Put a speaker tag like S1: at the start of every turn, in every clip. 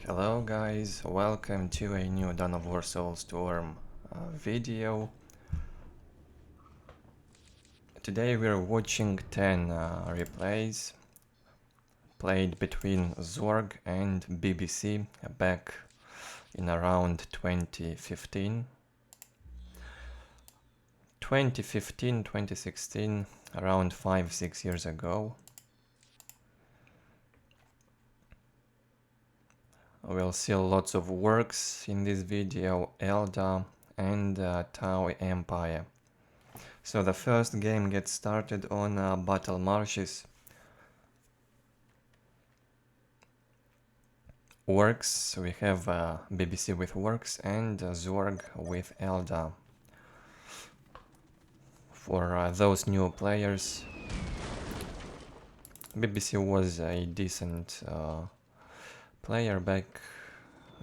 S1: Hello guys, welcome to a new Dawn of War Soulstorm video. Today we're watching 10 replays played between Zorg and BBC back in around 2015. 2016, around 5-6 years ago. We'll see lots of Orks in this video, Eldar and Tau Empire. So the first game gets started on Battle Marshes. Orks, we have BBC with Orks and Zorg with Eldar. For those new players, BBC was a decent player back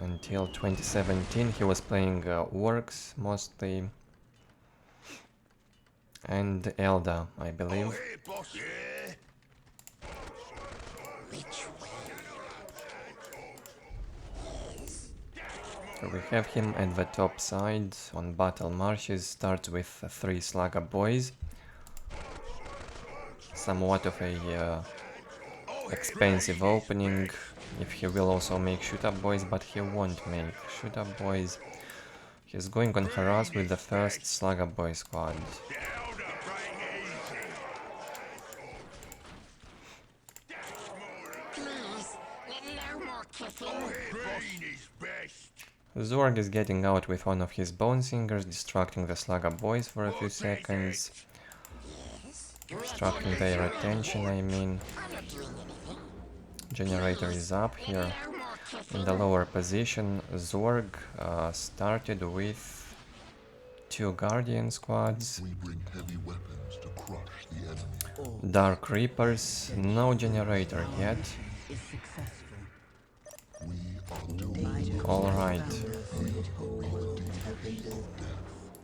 S1: until 2017. He was playing Orks mostly and Eldar, I believe. So we have him at the top side on Battle Marshes. Starts with 3 Slugger Boys. Somewhat of a expensive opening. If he will also make shoot-up boys, but he won't make shoot-up boys. He's going on harass with the first Slugger Boy squad. Zorg is getting out with one of his Bone Singers, distracting the Slugger Boys for a few seconds. Distracting their attention, I mean. Generator is up here. In the lower position, Zorg started with 2 Guardian squads. Dark Reapers, no generator yet. Alright.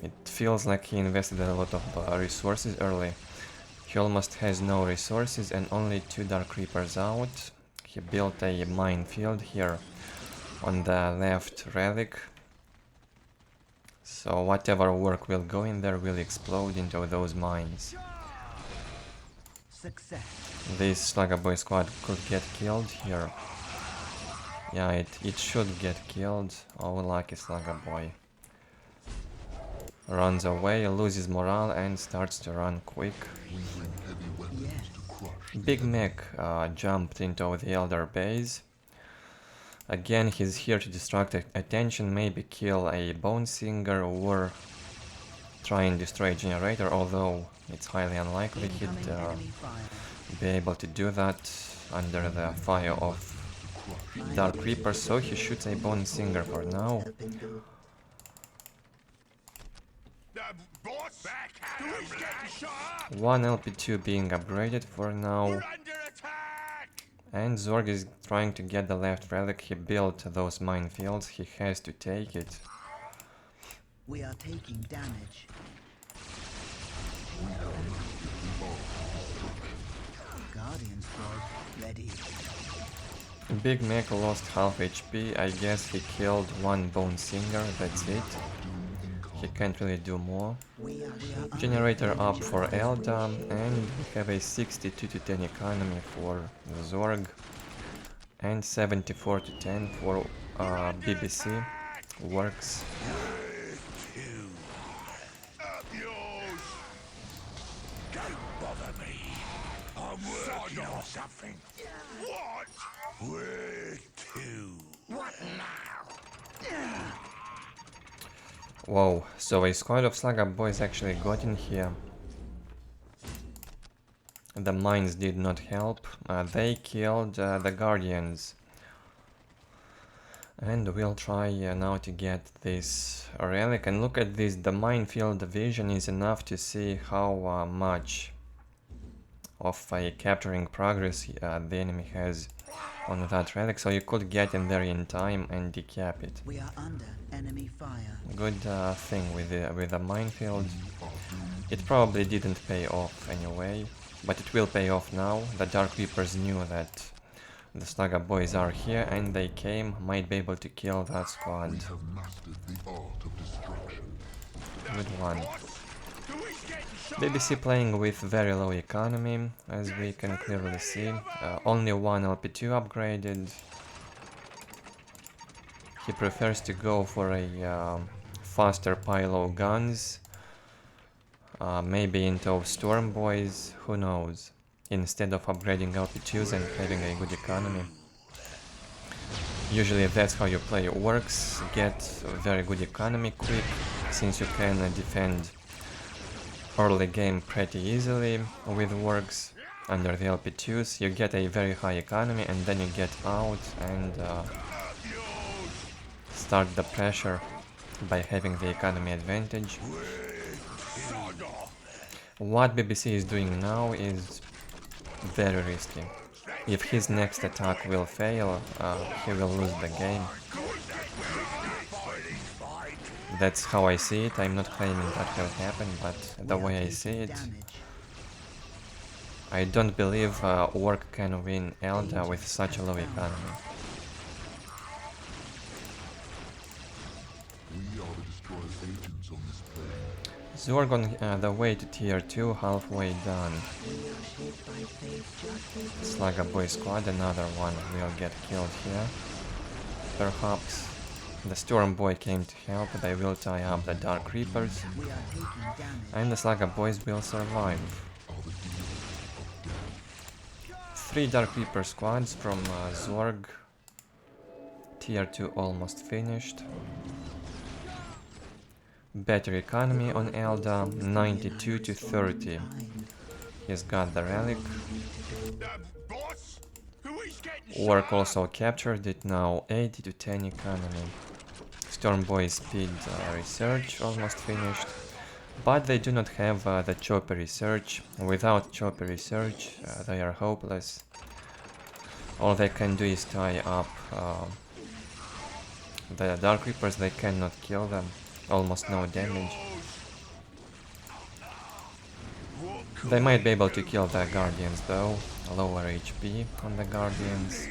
S1: It feels like he invested a lot of resources early. He almost has no resources and only 2 Dark Reapers out. He built a minefield here on the left relic. So whatever work will go in there will explode into those mines. This Slugger Boy squad could get killed here. Yeah, it should get killed. Oh, lucky Slugger Boy. Runs away, loses morale and starts to run quick. Big Mech jumped into the Eldar base. Again, he's here to distract attention, maybe kill a Bone Singer or try and destroy a generator, although it's highly unlikely he'd be able to do that under the fire of Dark Reaper, so he shoots a Bone Singer for now. One LP2 being upgraded for now. And Zorg is trying to get the left relic. He built those minefields. He has to take it.
S2: We are taking damage. Guardian squad ready.
S1: Big Mech lost half HP. I guess he killed 1 Bone Singer. That's it. He can't really do more. Generator up for Eldar, and we have a 62 to 10 economy for Zorg and 74 to 10 for BBC. Works.
S3: Don't bother me. I'm working on something. What? Where to? What now?
S1: Whoa, so a squad of Slugger Boys actually got in here. The mines did not help. They killed the Guardians. And we'll try now to get this relic. And look at this, the minefield vision is enough to see how much of a capturing progress the enemy has on that relic. So you could get in there in time and decap it.
S2: We are under enemy fire.
S1: Good thing with the minefield. It probably didn't pay off anyway, but it will pay off now. The Dark Reapers knew that The Slugger boys are here and they came, might be able to kill that squad. Good one. BBC playing with very low economy, as we can clearly see. Only one LP2 upgraded. He prefers to go for a faster pylo guns. Maybe into Storm boys, who knows. Instead of upgrading LP2s and having a good economy. Usually that's how you play Orks, get very good economy quick, since you can defend early game pretty easily with Orks. Under the LP2s you get a very high economy and then you get out and start the pressure by having the economy advantage. What BBC is doing now is very risky. If his next attack will fail, he will lose the game. That's how I see it. I'm not claiming that will happen, but the way I see it, I don't believe Ork can win Eldar with such a low economy. Zorg on the way to tier 2, halfway done. Slugger boy squad, another one will get killed here. Perhaps the Storm boy came to help, they will tie up the Dark Reapers. And the Slugger boys will survive. 3 Dark Reaper squads from Zorg. Tier 2 almost finished. Better economy on Eldar, 92 to 30. He's got the relic. Ork also captured it now, 80 to 10 economy. Stormboy speed research almost finished. But they do not have the chopper research. Without chopper research they are hopeless. All they can do is tie up the Dark Reapers, they cannot kill them. Almost no damage. They might be able to kill the Guardians though. Lower HP on the Guardians.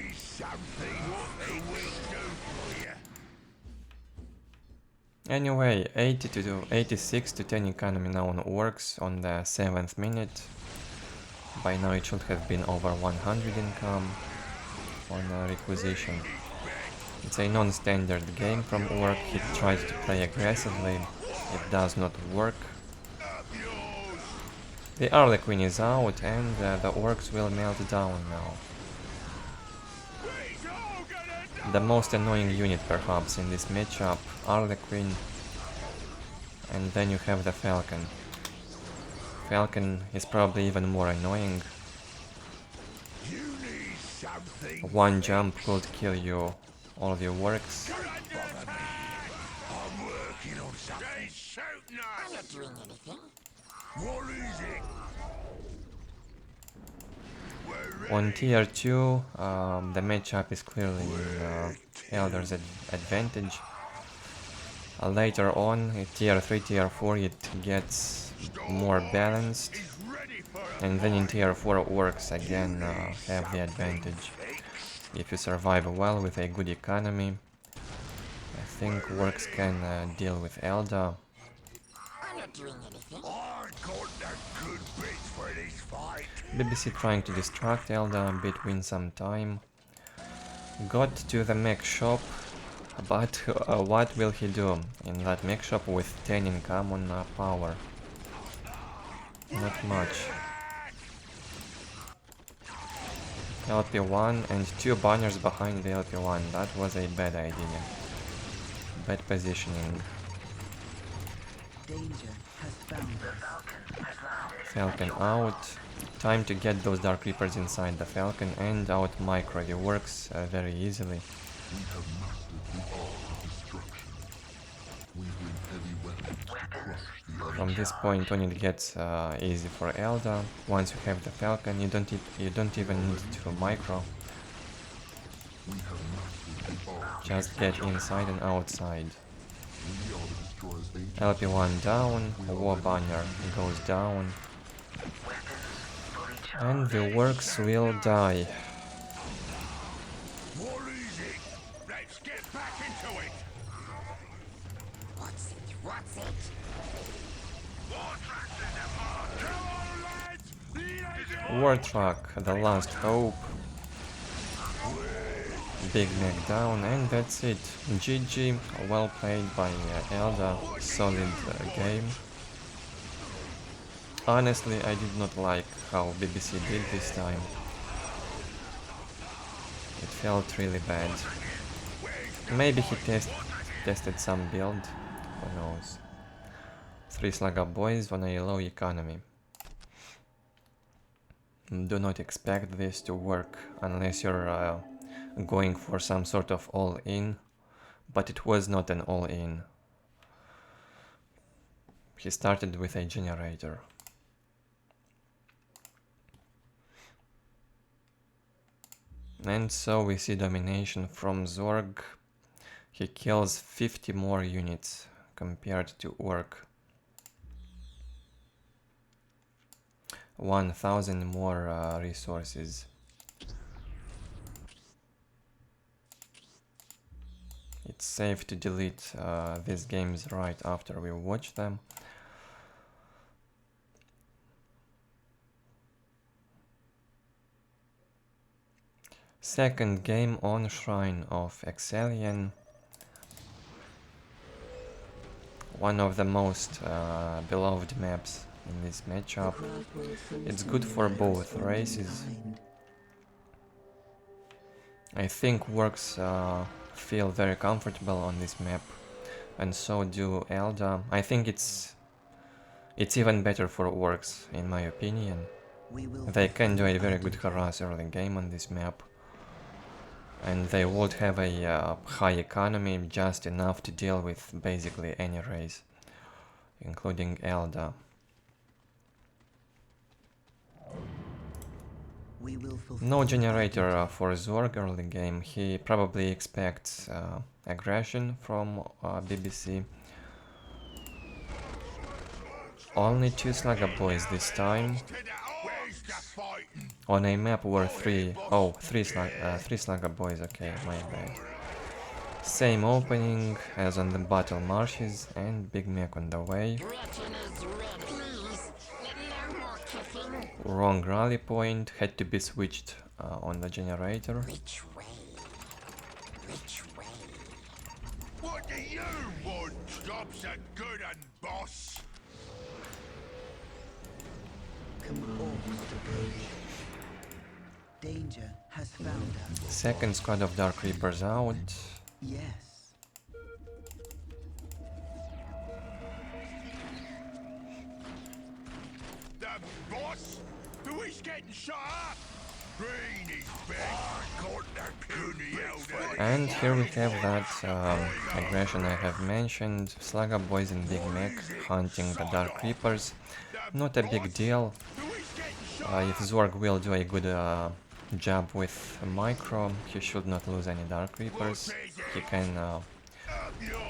S1: Anyway, 86 to 10 economy now on Orks on the 7th minute. By now it should have been over 100 income on requisition. It's a non-standard game from Ork. He tries to play aggressively, it does not work. The Harlequin is out and the Orks will melt down now. The most annoying unit perhaps in this matchup, Harlequin, and then you have the Falcon. Falcon is probably even more annoying. One jump could kill you. All of your Orks. On tier 2, the matchup is clearly in Eldar's advantage. Later on, in tier 3, tier 4, it gets more balanced. And then in tier 4, Orks again have the advantage. If you survive well with a good economy, I think Orks can deal with Eldar. BBC trying to distract Eldar a bit, win some time. Got to the mech shop, but what will he do in that mech shop with 10 income on power? Not much. LP1 and 2 banners behind the LP1, that was a bad idea. Bad positioning. Falcon out. Time to get those Dark Reapers inside the Falcon and out micro. It works very easily. From this point on it gets easy for Eldar. Once you have the Falcon, you don't even need to micro. Just get inside and outside. LP1 down, War Banner goes down. And the Orks will die. War truck, the last hope. Big Mac down, and that's it. GG, well played by Eldar, solid game. Honestly, I did not like how BBC did this time. It felt really bad. Maybe he tested some build, who knows. 3 Slugger boys on a low economy. Do not expect this to work unless you're going for some sort of all-in, but it was not an all-in. He started with a generator. And so we see domination from Zorg. He kills 50 more units compared to Ork. 1000 more resources. It's safe to delete these games right after we watch them. Second game on Shrine of Excellion. One of the most beloved maps in this matchup. It's good for both races. I think Orks feel very comfortable on this map, and so do Eldar. I think it's even better for Orks, in my opinion. They can do a very good harass early game on this map, and they would have a high economy, just enough to deal with basically any race, including Eldar. No generator for Zorg early game. He probably expects aggression from BBC. Only 2 Slugger boys this time. On a map where three Slugger boys, okay, my bad. Same opening as on the battle Marshes, and Big Mac on the way. Wrong rally point, had to be switched on the generator.
S3: Which way? What do you want? Jobs are good and boss.
S2: Danger has found us.
S1: Second squad of Dark Reapers out.
S2: Yes.
S3: The boss? Who is getting shot up? Green is back.
S1: And here we have that aggression I have mentioned. Slugger boys and Big Mac hunting the Dark Reapers. Not a big deal. If Zorg will do a good job with micro, he should not lose any Dark Reapers. He can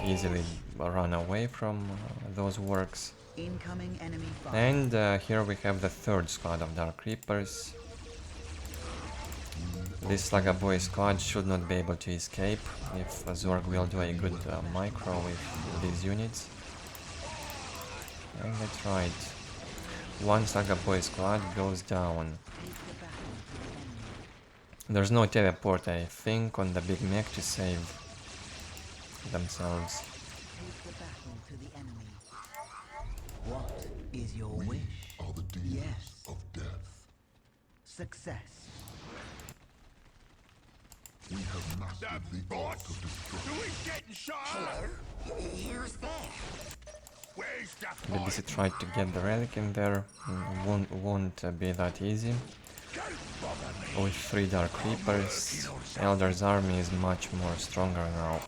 S1: easily run away from those Orks.
S2: Incoming enemy fire.
S1: And here we have the third squad of Dark Reapers. This Slugger boy squad should not be able to escape if Zorg will do a good micro with these units. And that's right. One Slugger boy squad goes down. There's no teleport, I think, on the Big Mac to save themselves.
S2: Take the battle to the enemy. What is your wish?
S4: Are the demons
S2: Yes.
S4: of death.
S2: Success.
S4: We have mastered the art of destruction.
S3: Who is getting shot up? Who's there? Where's the
S1: BBC tried to get the relic in there. Won't be that easy. With 3 Dark Reapers, Eldar's army is much more stronger now.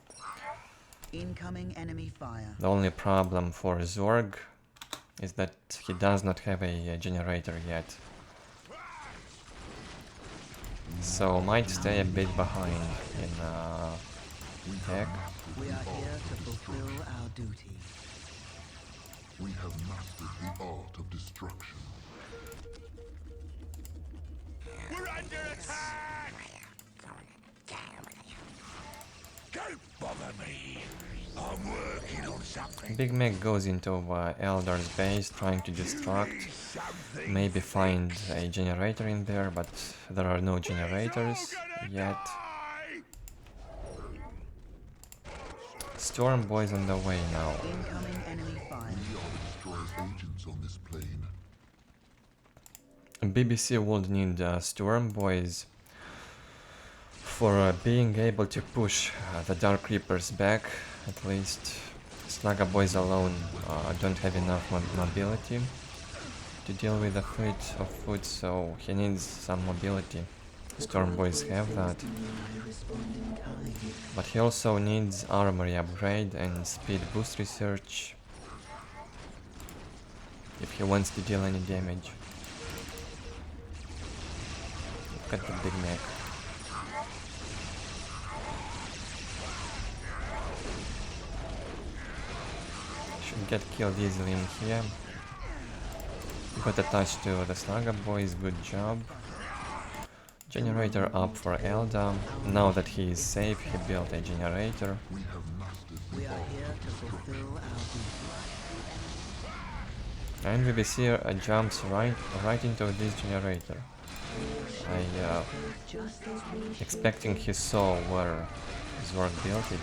S2: Incoming enemy fire.
S1: The only problem for Zorg is that he does not have a generator yet. So might stay a bit behind in tech.
S2: We are here to fulfill our duty.
S4: We have mastered the art of destruction.
S3: We're under attack! Don't bother me. I'm working on something.
S1: Big Mac goes into Eldar's base trying to distract, maybe find a generator in there, but there are no generators yet. Storm Boy's on the way now.
S2: Incoming enemy fire.
S4: We are the destroyer's agents on this plane.
S1: BBC would need Storm Boys for being able to push the Dark Reapers back, at least. Slugger Boys alone don't have enough mobility to deal with the fleet of foot, so he needs some mobility. Storm Boys have that. But he also needs armory upgrade and speed boost research if he wants to deal any damage. Look at the Big Mac. Should get killed easily in here. Got attached to the Slugger Boys, good job. Generator up for Eldar. Now that he is safe, he built a generator.
S4: We have mastered
S2: We
S4: the
S2: are
S4: art
S2: here
S4: of
S2: to
S4: destruction.
S2: fulfill our duty.
S1: And BBC jumps right into this generator. I
S2: Just as we should.
S1: expecting he saw where Zorg built it.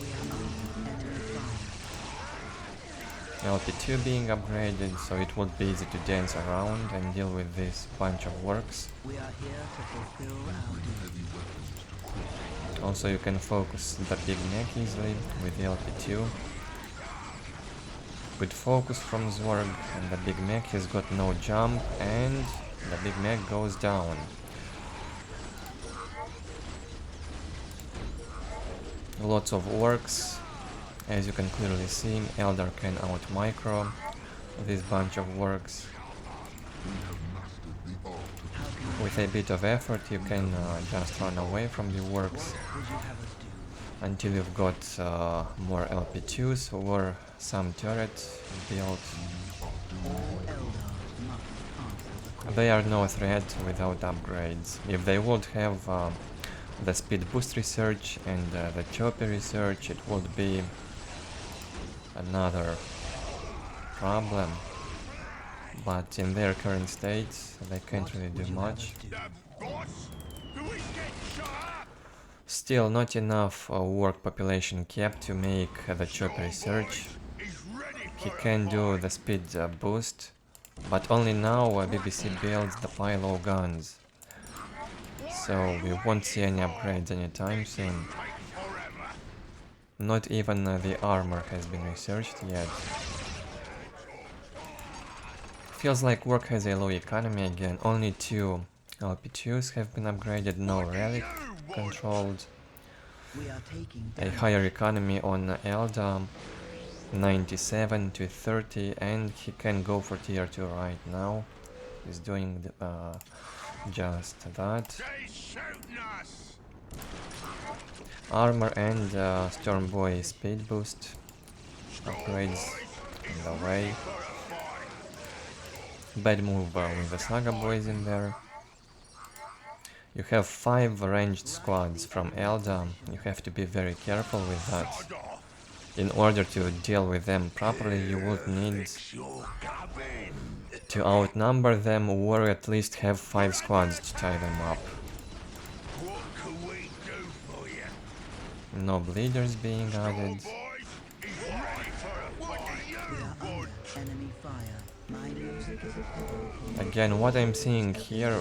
S2: We are under enemy fire.
S1: LP2 being upgraded, so it would be easy to dance around and deal with this bunch of works.
S2: We are here to fulfill our duty.
S4: Heavy weapons to crush.
S1: Also you can focus the Big Mac easily with the LP2. Good focus from Zorg, and the Big Mac has got no jump, and the Big Mac goes down. Lots of Orks. As you can clearly see, Eldar can out-micro this bunch of Orks.
S4: We have mastered the art of destruction.
S1: With a bit of effort you can just run away from the Orks
S2: Would you have us do?
S1: until you've got more LP2s or some turret built.
S2: All Eldar must answer the call.
S1: They are no threat without upgrades. If they would have the speed boost research and the choppy research, it would be another problem. But in their current state, they can't really do much.
S3: The boss? Who is getting shot up?
S1: Still, not enough work population kept to make the choppy research.
S3: He's ready
S1: He
S3: for
S1: can do the speed boost, but only now BBC builds the payload guns. So we won't see any upgrades anytime soon.
S3: forever.
S1: Not even the armor has been researched yet. Feels like work has a low economy again. Only 2 LP2s have been upgraded, no relic controlled.
S2: We are taking
S1: A
S2: damage.
S1: higher economy on Eldar, 97 to 30, and he can go for tier 2 right now. He's doing just that.
S3: They shooting us.
S1: Armor and Storm Boy speed boost upgrades in the way. Bad move with the Saga Boys in there. You have 5 ranged squads from Eldar. You have to be very careful with that. In order to deal with them properly, you would need
S3: You're coming.
S1: to outnumber them or at least have 5 squads to tie them up.
S3: What can we do for you?
S1: No bleeders being added.
S3: Boys, he's ready for a fight.
S2: We are under enemy fire. My music is a powerful.
S1: Again, what I'm seeing here,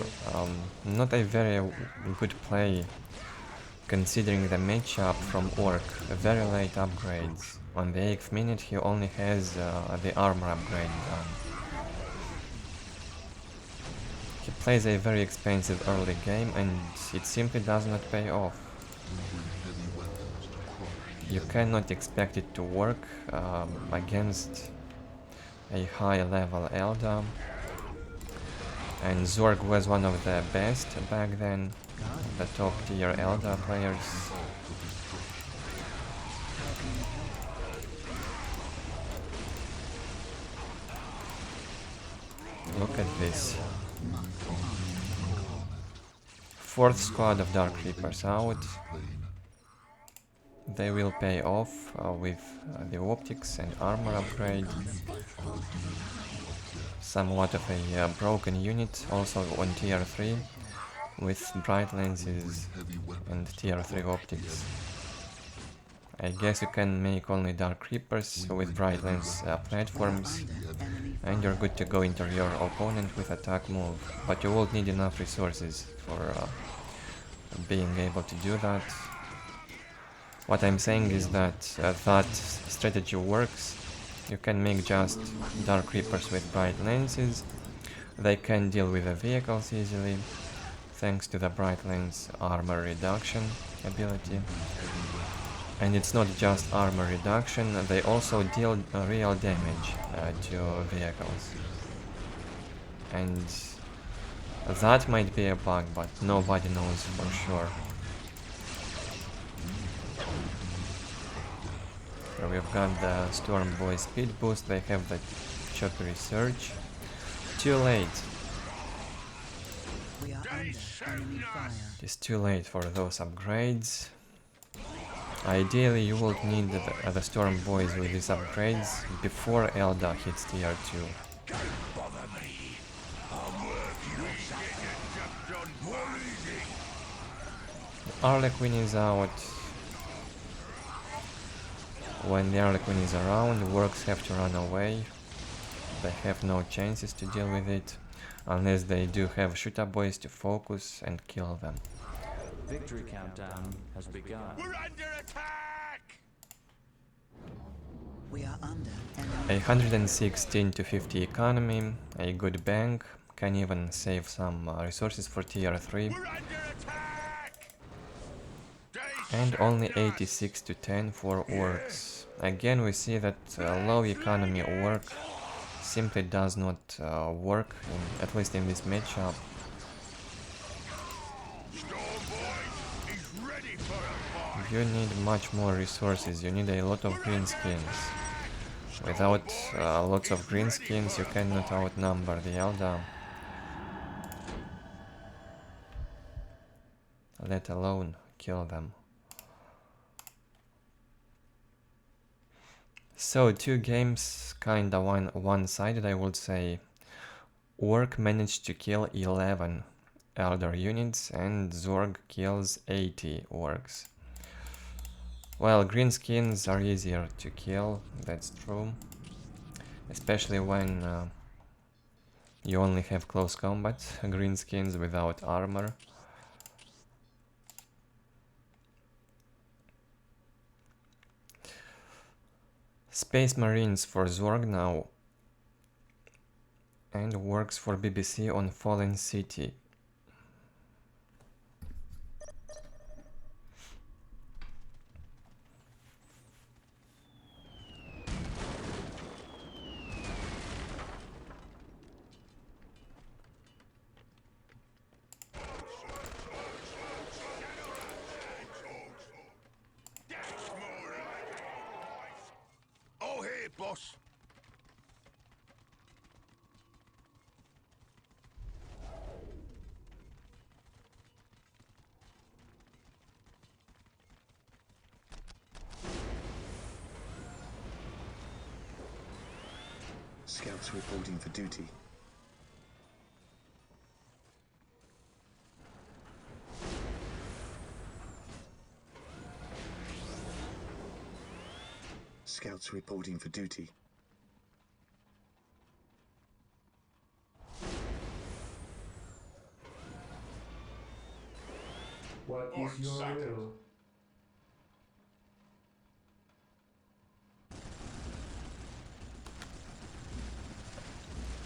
S1: not a very good play considering the matchup from Ork. Very late upgrades. On the 8th minute he only has the armor upgrade done. He plays a very expensive early game and it simply does not pay off.
S4: Heavy weapons to crush.
S1: You cannot expect it to work against a high level Eldar. And Zorg was one of the best back then, the top tier Eldar players. Look at this. 4th squad of Dark Reapers out.
S4: Plane.
S1: They will pay off with the optics and armor upgrade. Somewhat of a broken unit, also on tier 3, with bright lenses and tier 3 optics. I guess you can make only dark creepers with bright lens platforms, and you're good to go into your opponent with attack move, but you won't need enough resources for being able to do that. What I'm saying is that that strategy works. You can make just dark creepers with bright lenses. They can deal with the vehicles easily, thanks to the bright lens armor reduction ability. And it's not just armor reduction, they also deal real damage to vehicles. And that might be a bug, but nobody knows for sure. Here we've got the Storm Boy speed boost, they have the choppy surge. Too late.
S2: We are under enemy fire.
S1: It's too late for those upgrades. Ideally, you would need the Storm Boys with these upgrades before Eldar hits tier 2. Harlequin is out. When the Harlequin is around, Orks have to run away. They have no chances to deal with it, unless they do have shooter boys to focus and kill them.
S5: Victory countdown has begun.
S3: We're under attack!
S2: We are under enemy.
S1: 116 to 50 economy, a good bank, can even save some resources for tier 3.
S3: We're under attack!
S1: And only 86 to 10 for Orks. Again, we see that low economy Ork simply does not work, at least in this matchup. You need much more resources, you need a lot of green skins. Without lots of green skins, you cannot outnumber the Eldar. Let alone kill them. So, two games kinda one-sided, I would say. Ork managed to kill 11 Eldar units and Zorg kills 80 Orks. Well, green skins are easier to kill, that's true. Especially when you only have close combat green skins without armor. Space Marines for Zorg now, and works for BBC on Fallen City.
S3: Boss.
S6: Scouts reporting for duty. Scouts reporting for duty.
S5: What is your will?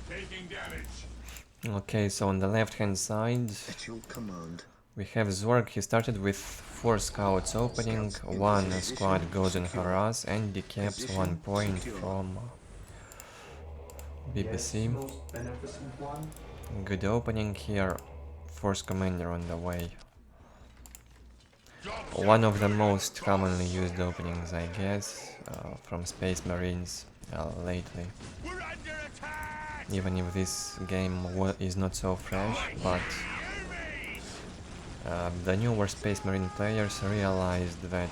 S3: Taking damage.
S1: Okay, so on the left hand side
S6: At your command.
S1: we have Zorg. He started with 4 scouts opening, 1 squad goes in harass and decaps 1 point from BBC.
S5: Most beneficent one.
S1: Good opening here, Force Commander on the way. One of the most commonly used openings, I guess, from Space Marines lately.
S3: We're under attack!
S1: Even if this game is not so fresh, but the newer Space Marine players realized that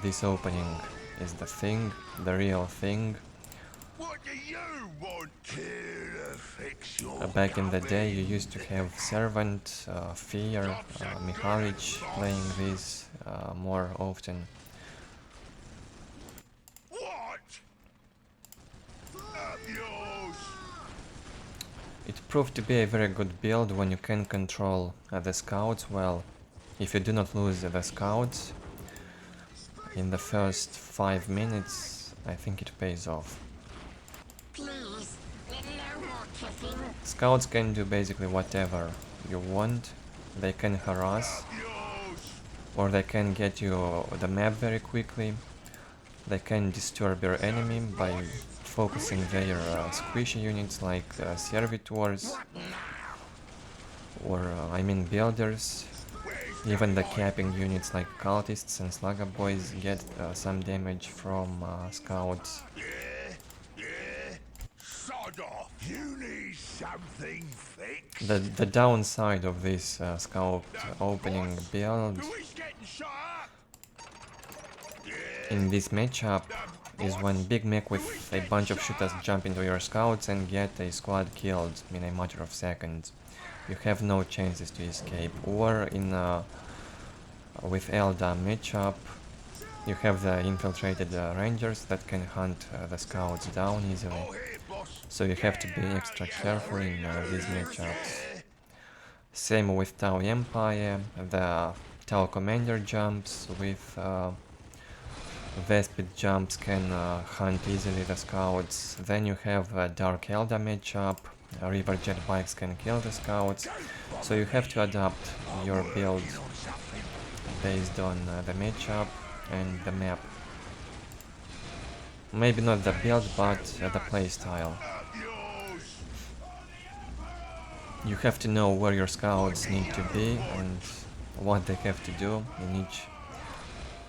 S1: this opening is the thing, the real thing.
S3: What do you want? Here to fix your
S1: Back in the day you used to have Servant, Fear, Mihalic playing this more often.
S3: What? Up yours!
S1: It proved to be a very good build when you can control the scouts well. If you do not lose the scouts in the first 5 minutes, I think it pays off.
S7: Please, no more kissing.
S1: Scouts can do basically whatever you want. They can harass,
S3: Yours!
S1: or they can get you the map very quickly. They can disturb your enemy by focusing their squishy units like servitors, or I mean builders. Even the capping units like cultists and slugger boys get some damage from scouts.
S3: Sod off! You need something fixed?
S1: The downside of this scout opening build
S3: Who is getting shot up?
S1: in this matchup is when Big Mac with a bunch of shooters jump into your scouts and get a squad killed in a matter of seconds. You have no chances to escape. Or in with Eldar matchup, you have the infiltrated rangers that can hunt the scouts down easily.
S3: Oh, here, boss.
S1: So you have to be extra careful in these matchups. Same with Tau Empire, the Tau Commander jumps with Vespid jumps can hunt easily the scouts. Then you have Dark Eldar matchup, River Jet bikes can kill the scouts. So you have to adapt your build based on the matchup and the map. Maybe not the build, but the playstyle. You have to know where your scouts need to be and what they have to do in each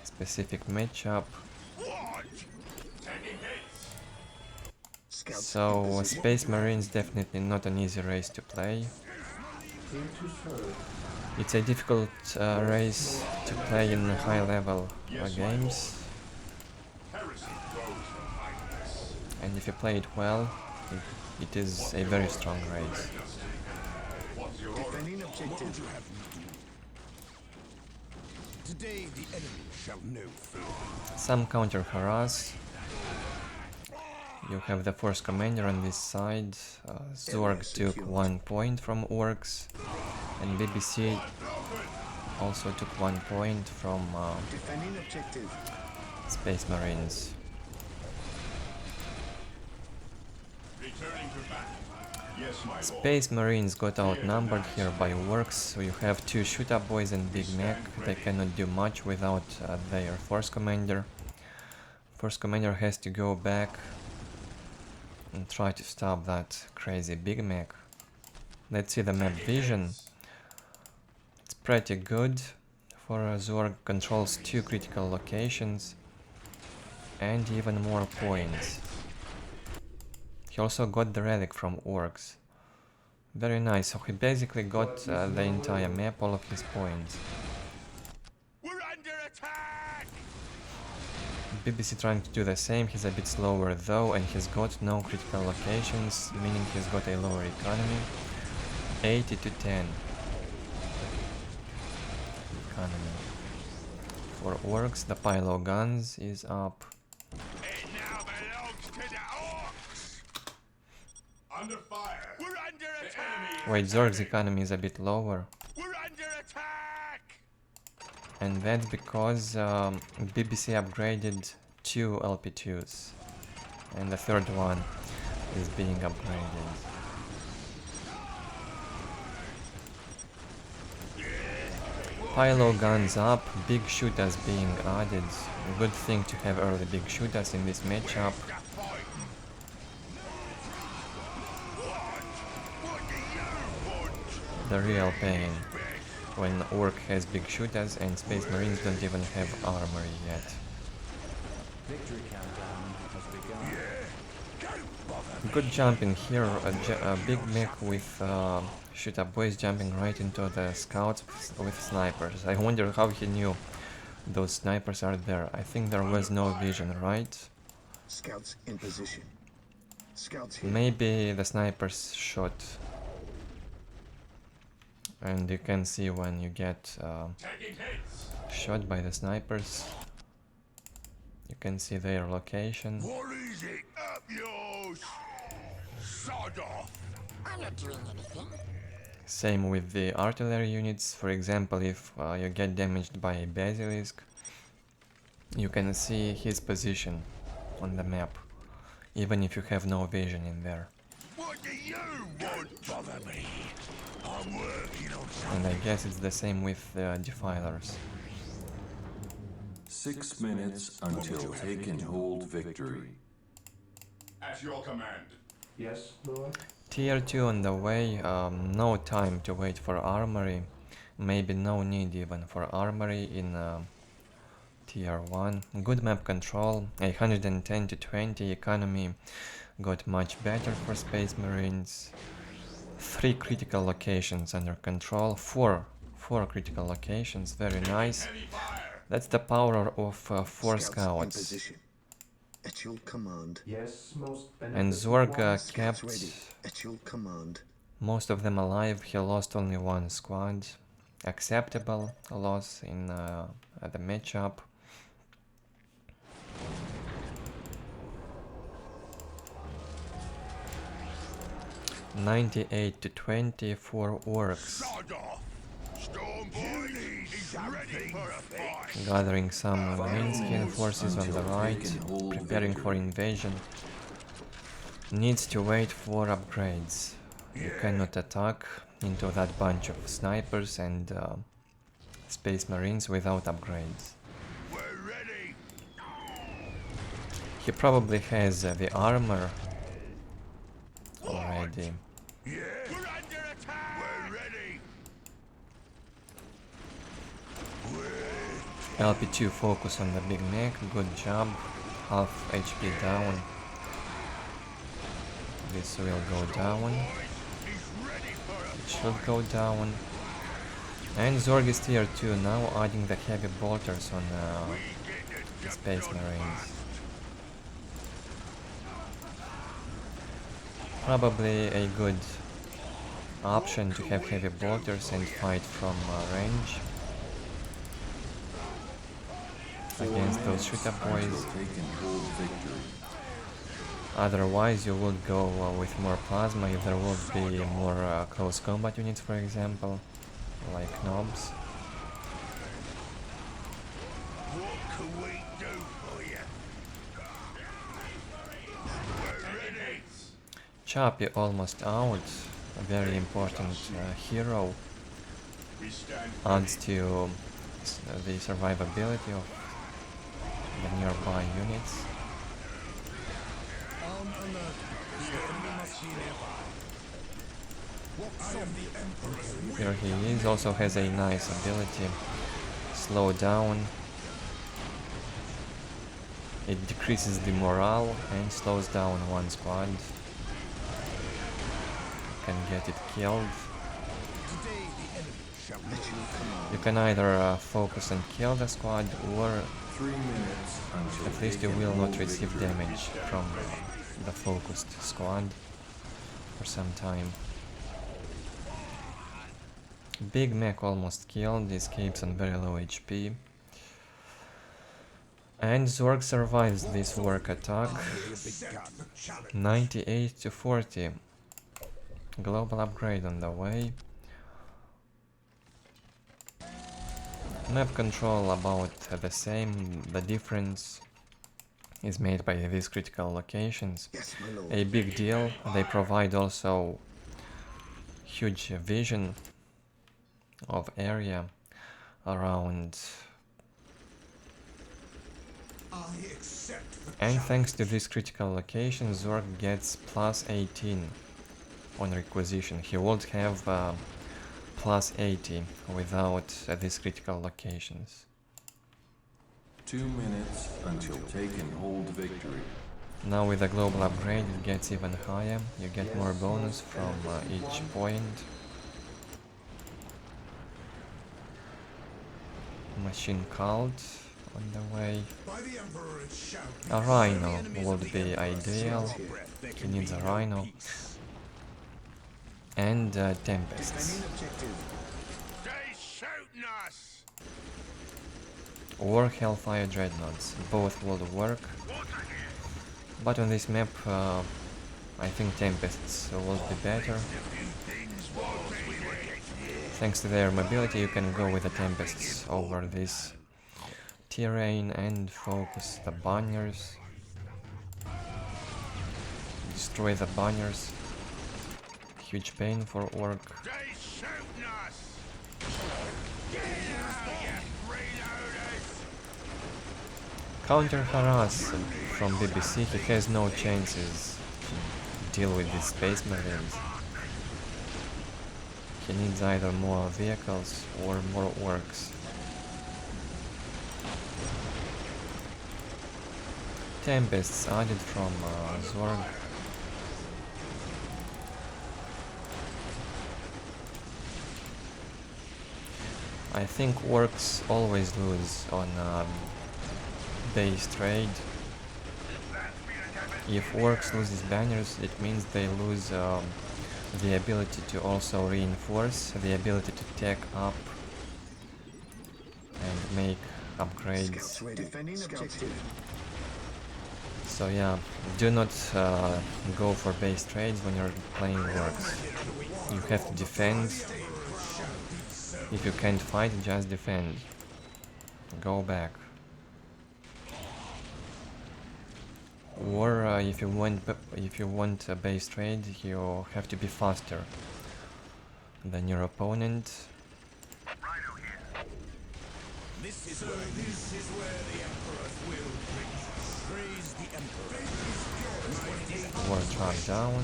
S1: specific matchup.
S6: Scouts
S1: So
S6: in position.
S1: Space Marines definitely not an easy race to play.
S5: Here to serve.
S1: It's a difficult race to play in high level games. And if you play it well, it is a very strong race.
S6: Defending objective.
S3: Today the enemy shall know fear.
S1: Some counter harass. You have the Force Commander on this side. Zorg took 1 point from Orks, and BBC also took 1 point from
S6: Defending objective.
S1: Space Marines. Space Marines got outnumbered here by Orks, so you have 2 shoot-up boys and Big Mac. They cannot do much without their Force Commander. Force Commander has to go back and try to stop that crazy Big Mac. Let's see the map vision. It's pretty good for Zorg, controls 2 critical locations and even more points. He also got the relic from Orks. Very nice, so he basically got the entire map, all of his points.
S3: We're under attack!
S1: BBC trying to do the same, he's a bit slower though, and he's got no critical locations, meaning he's got a lower economy. 80 to 10 economy. For Orks, the Pylo guns is up.
S3: It now belongs to the Orks! Under fire! We're under attack!
S1: Wait, Zorg's economy is a bit lower,
S3: We're under attack!
S1: and that's because BBC upgraded 2 LP2s, and the third one is being upgraded. Pylo guns up, big shooters being added. Good thing to have early big shooters in this matchup. The real pain when Orc has big shooters and Space Marines don't even have armor yet.
S5: Victory countdown has begun.
S1: Good jump in here, a Big Mac with shoot-up boys jumping right into the scouts with snipers. I wonder how he knew Those snipers are there. I think there was no vision, right?
S6: Scouts in position. Scouts here.
S1: Maybe the snipers shot. And you can see when you get shot by the snipers. You can see their location.
S3: What is it? Up yours! Sod off!
S7: I'm not doing anything.
S1: Same with the artillery units. For example, if you get damaged by a basilisk, you can see his position on the map, even if you have no vision in there.
S3: What do you want? Bother me. I'm working on something.
S1: And I guess it's the same with the defilers.
S5: 6 minutes until take and hold victory.
S3: At your command.
S5: Yes, Lord?
S1: Tier 2 on the way, no time to wait for armory, maybe no need even for armory in Tier 1. Good map control, 110 to 20 economy got much better for Space Marines. 3 critical locations under control, 4 critical locations, very nice. That's the power of 4
S6: In
S1: scouts.
S6: position. At your command.
S5: Yes, most
S1: And
S5: beneficent
S1: Zorg
S5: one.
S1: kept
S6: Ready. At your command.
S1: most of them alive. He lost only 1 squad. Acceptable loss in the matchup. $98 to 20 for Orks.
S3: Sod off! Storm boy is ready for a fight.
S1: Gathering some Minskin forces on the right, preparing for invasion. Needs to wait for upgrades. You cannot attack into that bunch of snipers and Space Marines without upgrades.
S3: We're ready.
S1: He probably has the armor already.
S3: Yeah. We're under attack. We're ready.
S1: LP2 focus on the big mech, good job. Half HP down. This will go down. It should go down. And Zorg is tier 2 now, adding the heavy bolters on the Space Marines. Probably a good option to have heavy bolters and fight from range against those shooter boys.
S5: Take and hold victory.
S1: Otherwise you would go with more plasma if there would be more close combat units, for example, like knobs.
S3: What can we do for you? We're ready.
S1: Chappie almost out, a very important hero,
S3: We stand
S1: adds to the survivability of the nearby units.
S3: on alert. The enemy machine nearby. I am the Emperor.
S1: Here he is, also has a nice ability, slow down. It decreases the morale and slows down one squad. Can get it killed.
S3: Today the enemy shall
S6: At your command.
S1: You can either focus and kill the squad, or
S5: 3 minutes until
S1: at least
S5: take
S1: you
S5: and
S1: will
S5: hold
S1: not receive
S5: victory.
S1: damage from the focused squad for some time. Big mech almost killed, escapes on very low HP. And Zorg survives this work attack. 98 to 40. Global upgrade on the way. Map control about the same. The difference is made by these critical locations.
S6: Yes, my lord.
S1: A big deal. They provide also huge vision of area around. And thanks to this critical location, Zorg gets plus 18 on requisition. He would have plus 80 without these critical locations.
S5: 2 minutes until take and hold victory.
S1: Now with the global upgrade it gets even higher. You get more bonus from each point. machine cult on the way.
S3: By the Emperor it shall be.
S1: A rhino would be ideal.
S3: There
S1: He
S3: can
S1: needs
S3: be
S1: a
S3: no
S1: rhino.
S3: peace.
S1: And tempests.
S6: Defending objective.
S3: They shooting us!
S1: Or Hellfire Dreadnoughts. Both would work. But on this map, I think tempests would be better. Thanks to their mobility, you can go with the tempests over this terrain and focus the banners. Destroy the banners. Huge pain for Ork.
S3: They shooting us! Get out, you freeloaders!
S1: Counter harass from BBC, he has no chances to deal with these space marines. He needs either more vehicles or more orcs. Tempests added from Zorg. I think orcs always lose on base trade. If orcs lose these banners, it means they lose the ability to also reinforce, the ability to tech up and make upgrades.
S6: Scouts ready. Defending objective.
S1: So yeah, do not go for base trades when you're playing orcs. You have to defend. If you can't fight, just defend. Go back. Or if you want a base trade, you have to be faster than your opponent.
S3: This is where the Emperor's will brings us. Praise the Emperor.
S1: War truck down.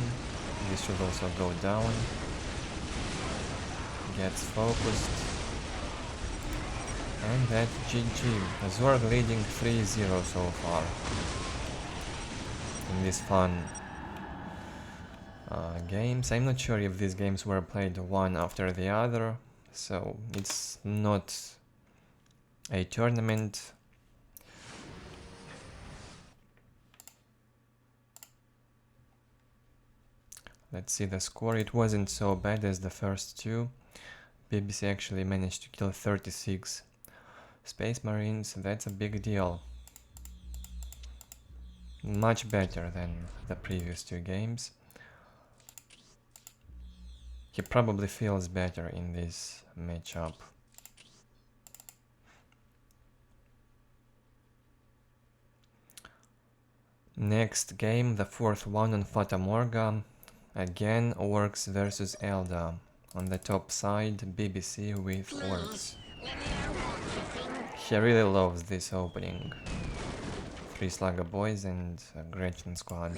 S1: This should also go down. Gets focused. And that's GG. Zorg leading 3-0 so far. In these fun games. I'm not sure if these games were played one after the other, so it's not a tournament. Let's see the score. It wasn't so bad as the first two. BBC actually managed to kill 36 Space Marines. That's a big deal. Much better than the previous two games. He probably feels better in this matchup. Next game, the fourth one on Fata Morga. Again, Orks versus Eldar. On the top side, BBC with Orks. He really loves this opening. 3 Slugger Boys and a Gretchen squad.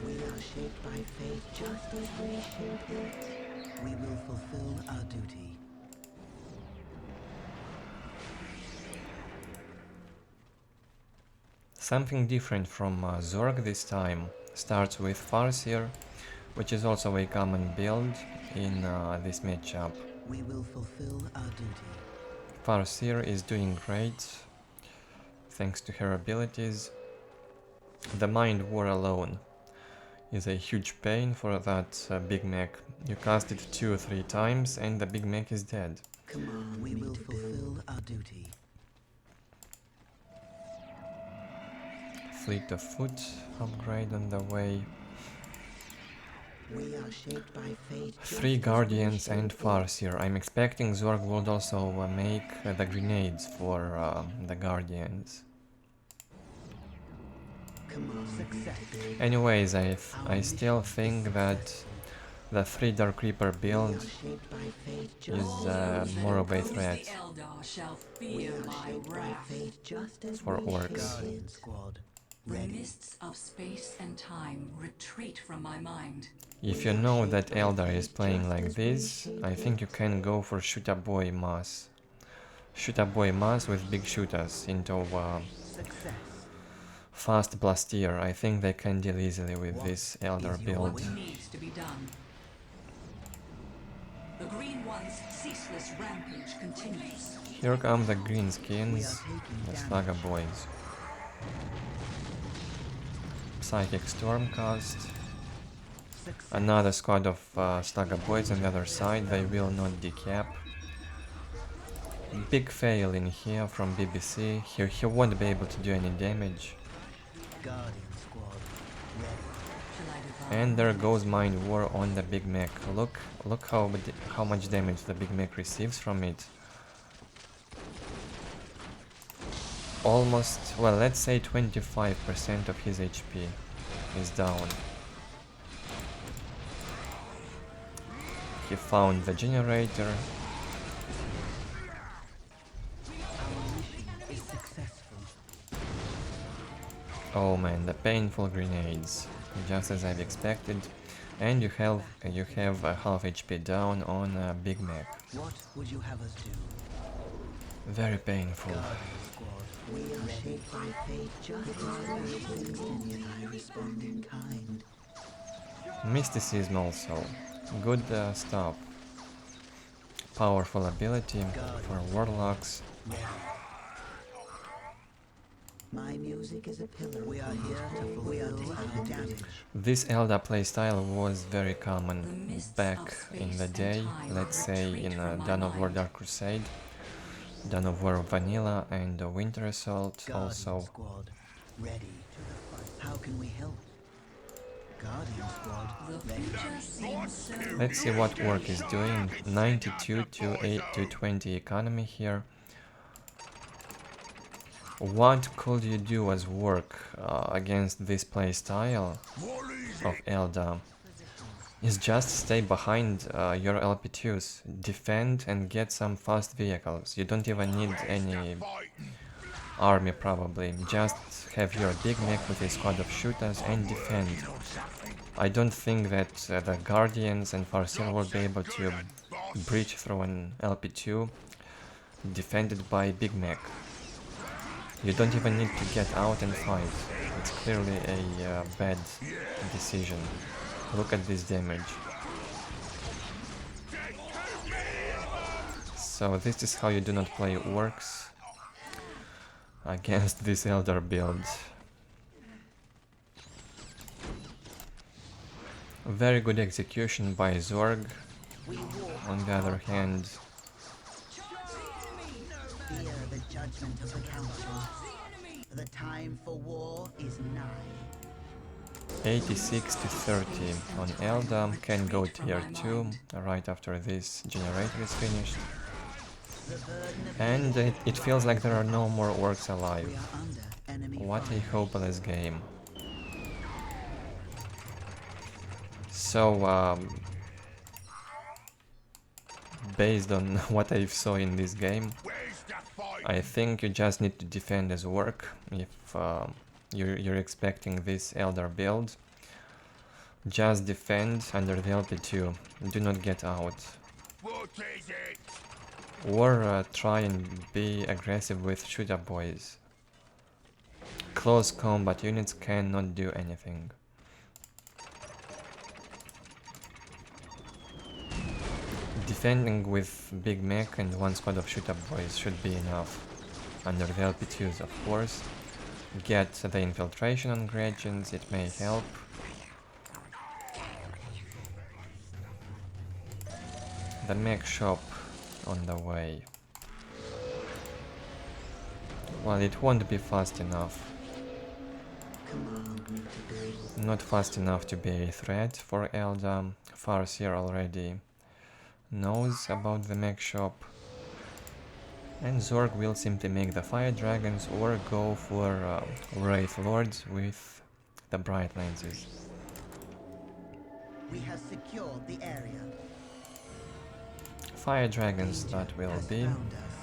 S2: We are shaped by fate just as we shape it. We will fulfill our duty.
S1: Something different from Zorg this time. Starts with Farseer, which is also a common build in this matchup.
S2: We will fulfill our duty.
S1: Farseer is doing great, thanks to her abilities. The Mind War alone is a huge pain for that Big Mac. You cast it 2 or 3 times and the Big Mac is dead.
S2: Come on, we will fulfill our duty.
S1: Fleet of Foot upgrade on the way.
S2: We are shaped by fate.
S1: 3 Guardians and Farseer. I'm expecting Zorg would also make the grenades for the Guardians.
S2: Come on, success.
S1: Anyways, I still think that the 3 Dark Reaper build is more of a threat
S8: The Eldar shall feel my wrath.
S1: for Orks.
S8: The mists of space and time retreat from my mind.
S1: If you know that Eldar is playing like this, I think you can go for Shoota Boy Mass. Shoota Boy Mass with big shooters into fast blastier. I think they can deal easily with this Eldar build.
S8: What needs to be done? The Green One's ceaseless rampage continues.
S1: Here come the greenskins, the Slugger boys. Psychic Stormcast. Another squad of Slugger boys on the other side. They will not decap. Big fail in here from BBC. He won't be able to do any damage.
S2: Guardian squad, ready.
S8: Shall I divide?
S1: And there goes Mind War on the Big Mech. Look how much damage the Big Mech receives from it. Almost, well, let's say 25% of his HP is down. He found the generator.
S2: Is successful.
S1: Oh man, the painful grenades, just as I've expected. And you have a half HP down on a Big Mech.
S2: What would you have us do?
S1: Very painful.
S2: Guardian squad, we are shaped by fate just as yet I respond in kind.
S1: Mysticism also. Good stuff. Powerful ability for warlocks.
S2: My music is a pillar. We are here to fulfill our damage.
S1: This Eldar playstyle was very common
S8: The mists
S1: back
S8: of
S1: in the
S8: space
S1: day,
S8: and time
S1: let's say
S8: retreat
S1: in
S8: from my
S1: Dawn of War
S8: mind.
S1: Dark Crusade, Dawn of War Vanilla and Winter Assault
S2: Guardian
S1: also.
S2: squad, ready to the fight. How can we help? Guardian squad,
S8: The
S2: ready.
S8: future seems so
S1: Let's see what Ork is doing. 92 to 20 economy here. What could you do as Ork against this playstyle of Eldar? Is just stay behind your LP2s, defend and get some fast vehicles. You don't even need any army probably, just have your Big Mech with a squad of shooters and defend. I don't think that the Guardians and Farrel will be able to breach through an LP2 defended by Big Mech. You don't even need to get out and fight. It's clearly a bad decision. Look at this damage. So this is how you do not play Orks against this Eldar build. Very good execution by Zorg. On the other hand,
S2: Fear the judgment of the council. The time for war is nigh.
S1: 86 to 30 on Eldar, can go tier 2 right after this generator is finished. And it feels like there are no more Orks
S2: We
S1: alive.
S2: are under enemy
S1: What a
S2: fire.
S1: hopeless game. So, based on what I saw in this game,
S3: Where's the fight?
S1: I think you just need to defend as Ork if you're expecting this Eldar build. Just defend under the LP2, do not get out.
S3: What is it?
S1: Or try and be aggressive with shooter boys. Close combat units cannot do anything. Defending with Big Mech and one squad of shooter boys should be enough. Under the LP2s, of course. Get the infiltration on Gretchens, it may help. The mech shop on the way. Well, it won't be fast enough.
S2: Command me to do.
S1: Not fast enough to be a threat for Eldar. Farseer already knows about the mech shop. And Zorg will simply make the fire dragons or go for Wraith Lords with the bright lenses.
S2: We have secured the area.
S1: Fire dragons that will
S2: Has
S1: be,
S2: found us.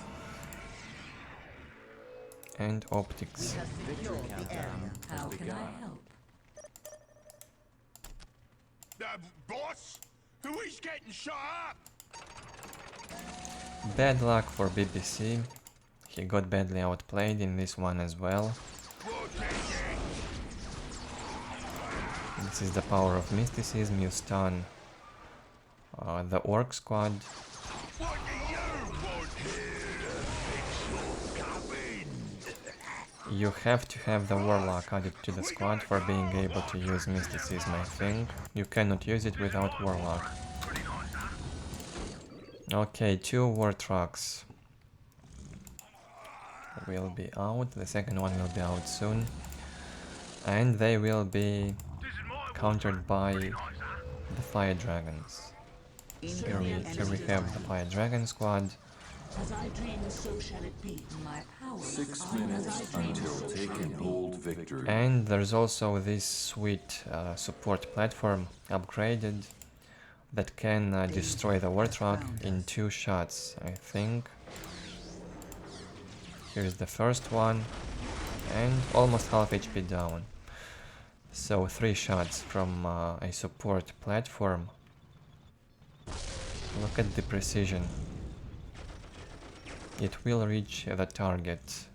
S1: and optics.
S2: We have secured the area.
S8: How can I help?
S3: Boss? Who is getting shot up?
S1: Bad luck for BBC. He got badly outplayed in this one as well.
S3: What is it?
S1: This is the power of mysticism. You stun the Orc squad.
S3: What do you want here? Fix your cabin.
S1: You have to have the Warlock added to the squad for being able to use mysticism, I think. You cannot use it without Warlock. Okay, 2 war trucks will be out. The second one will be out soon. And they will be countered by the Fire Dragons. Here we have the Fire Dragon squad.
S2: As I dream, so shall it be.
S8: My powers
S5: 6
S8: are
S5: minutes until taken hold victory.
S1: And there's also this sweet support platform upgraded that can destroy the war truck in 2 shots, I think. Here's the first one, and almost half HP down. So 3 shots from a support platform. Look at the precision. It will reach the target,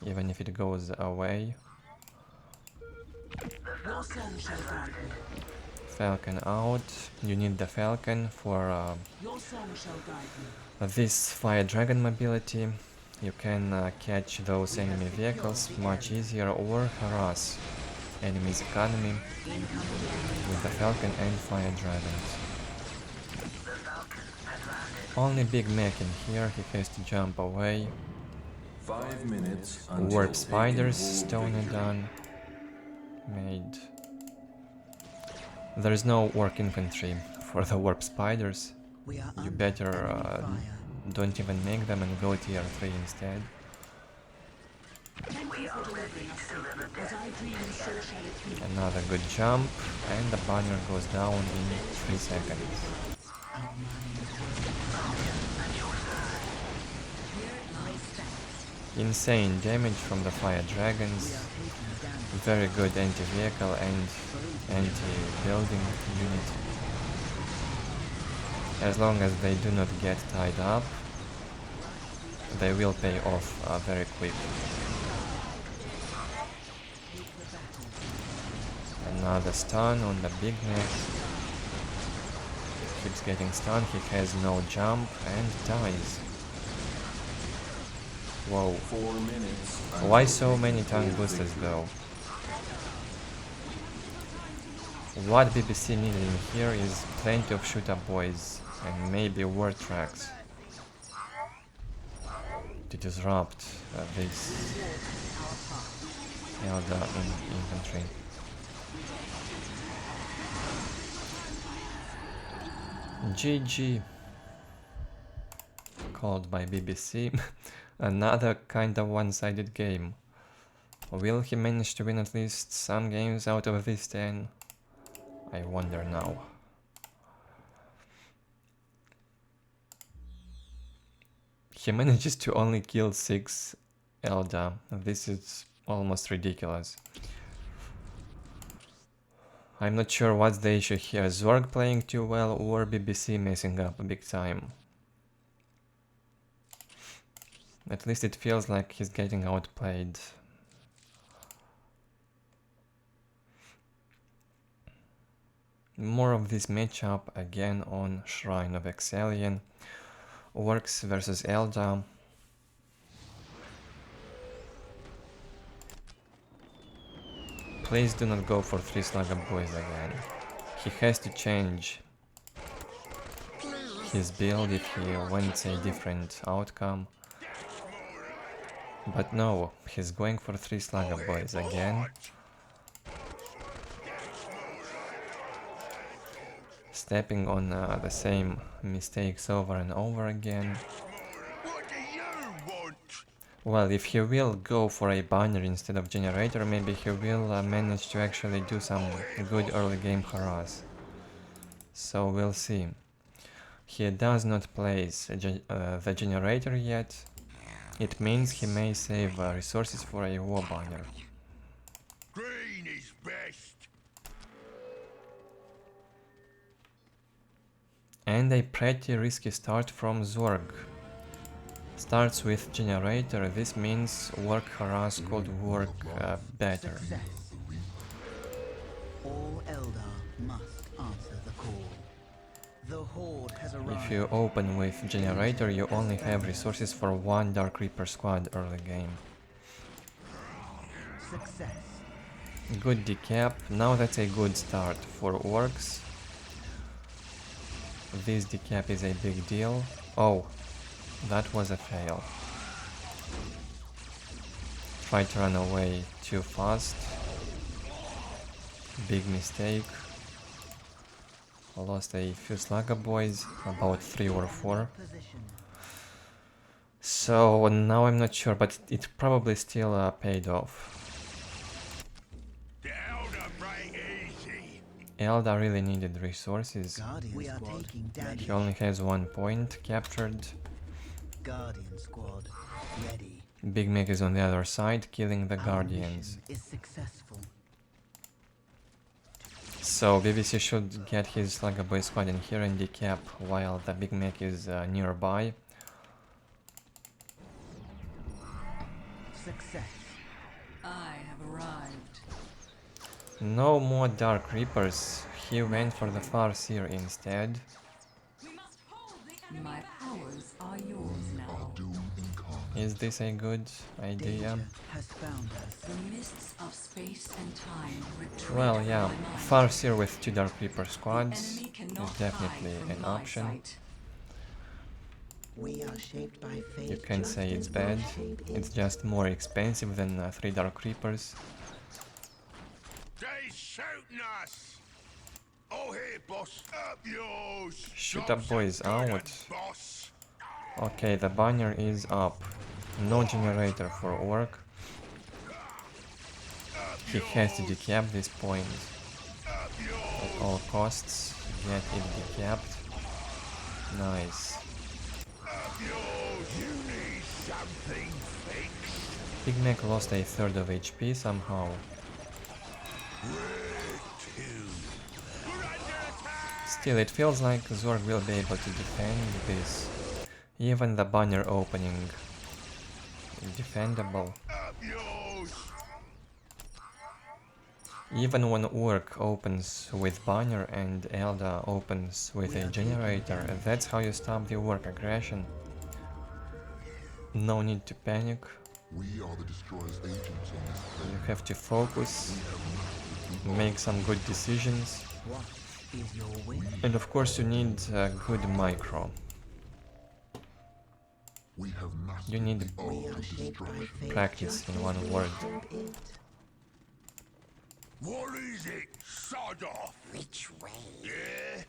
S1: even if it goes away.
S2: Your son shall guide me.
S1: Falcon out. You need the Falcon for
S2: Your son shall guide me.
S1: this Fire Dragon mobility. You can catch those enemy vehicles much easier or harass enemy's economy with the Falcon and Fire Dragons. Only Big Mac in here, he has to jump away.
S5: 5 minutes until
S1: Warp
S5: taken
S1: Spiders,
S5: hold
S1: Stone
S5: victory.
S1: done. Made. There is no Orc infantry for the Warp Spiders.
S2: We are
S1: You
S2: under
S1: better
S2: enemy fire.
S1: don't even make them and go tier 3 instead.
S2: Thank you for delivering us safely. As I dream, so shall it be.
S1: Another good jump, and the banner goes down in 3 seconds. Insane damage from the Fire Dragons. Very good anti-vehicle and anti-building unit. As long as they do not get tied up, they will pay off very quick. Another stun on the Big Mac. Keeps getting stunned, he has no jump and dies. Whoa.
S5: 4 minutes.
S1: Why so many tank boosters though? What BBC needed in here is plenty of shoot-up boys and maybe war tracks to disrupt this Eldar infantry. GG. Called by BBC. Another kinda one-sided game. Will he manage to win at least some games out of these 10? I wonder now. He manages to only kill 6 Eldar. This is almost ridiculous. I'm not sure what's the issue here, Zorg playing too well or BBC messing up big time. At least it feels like he's getting outplayed. More of this matchup again on Shrine of Excellion. Orks versus Eldar. Please do not go for 3 Slugger Boys again. He has to change his build if he wants a different outcome. But no, he's going for 3 Slugger Boys again. Stepping on the same mistakes over and over again.
S3: What do you want?
S1: Well, if he will go for a banner instead of generator, maybe he will manage to actually do some good early game harass. So we'll see. He does not place the generator yet. It means he may save resources for a war banner.
S3: Green is best.
S1: And a pretty risky start from Zorg. Starts with generator, this means work harass could work better.
S2: All Eldar must answer the call. The Horde has arrived.
S1: If you open with generator, you only have resources for one Dark Reaper squad early game.
S2: Success.
S1: Good decap. Now that's a good start for Orks. This decap is a big deal. Oh, that was a fail. Tried to run away too fast. Big mistake. I lost a few slugger boys, about 3 or 4.
S2: Position.
S1: So now I'm not sure, but it probably still paid off.
S3: The Eldar break easy.
S1: Eldar really needed resources.
S2: Guardian we are squad taking damage.
S1: He only has 1 point captured.
S2: Guardian squad ready.
S1: Big Mech is on the other side, killing the
S2: Our
S1: Guardians.
S2: mission is successful.
S1: So BBC should get his Slugger Boy squad in here and decap while the Big Mech is nearby.
S2: Success.
S8: I have arrived.
S1: No more Dark Reapers. He went for the Farseer instead.
S8: My powers are yours now.
S4: Doom incarnate.
S1: Is this a good idea?
S2: Danger has found us.
S8: The mists of space and time retreat
S1: Well,
S8: from
S1: yeah,
S8: my mind.
S1: Farseer with 2 Dark Reaper
S8: The
S1: squads
S8: enemy
S1: is
S8: cannot
S1: definitely
S8: hide
S1: an
S8: from my
S1: option.
S8: sight.
S2: We are shaped by fate.
S1: You can
S2: just
S1: say it's
S2: as we
S1: bad.
S2: shape it.
S1: It's just more expensive than 3 Dark Reapers.
S3: They shooting us. Oh, here, boss. Up yours.
S1: Shoot
S3: Drop
S1: up, boys,
S3: some good
S1: out.
S3: boss.
S1: Okay, the banner is up. No generator for Orc. He has to decap this point
S3: Up yours.
S1: at all costs. Get it decapped. Nice.
S3: Up yours. You need something fixed.
S1: Big Mech lost a third of HP somehow. Still, it feels like Zorg will be able to defend this. Even the banner opening defendable.
S3: Up yours.
S1: Even when Orc opens with banner and Eldar opens with a generator, that's how you stop the Orc aggression. No need to panic.
S4: We are the Destroyer's agents on this
S1: You
S4: planet.
S1: have to focus, make some good decisions,
S2: What is your wish?
S1: and of course you need good micro.
S4: We have mastered
S1: You need
S4: the
S2: We
S4: art
S2: are
S4: of
S2: shaped by
S4: destruction.
S2: fate.
S1: practice
S2: just
S1: in
S2: as
S1: one
S2: we
S1: word.
S2: shape it.
S3: What is it? Sod off.
S7: Which way?
S3: Yeah.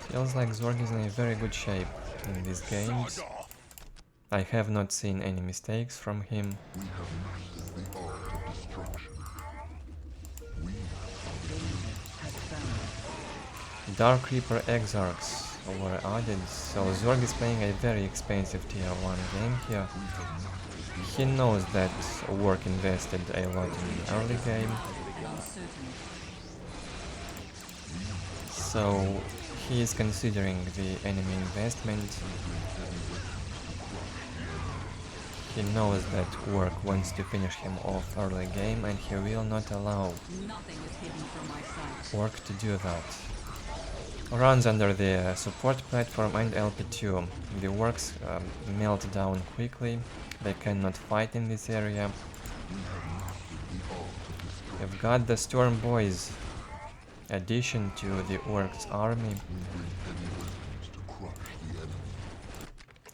S1: Feels like Zorg is in a very good shape in these games.
S3: Sod off.
S1: I have not seen any mistakes from him.
S4: We have mastered the art of destruction. We
S2: Danger has found us.
S1: Dark Reaper Exarchs were added, so Zorg is playing a very expensive tier 1 game here. He knows that Orc invested a lot in early game,
S8: And uncertain.
S1: so he is considering the enemy investment. He knows that Orc wants to finish him off early game and he will not allow
S8: Nothing is hidden from my sight.
S1: Orc to do that. Runs under the support platform and LP2. The Orcs melt down quickly, they cannot fight in this area. We've got the Storm Boys, addition to the Orcs army.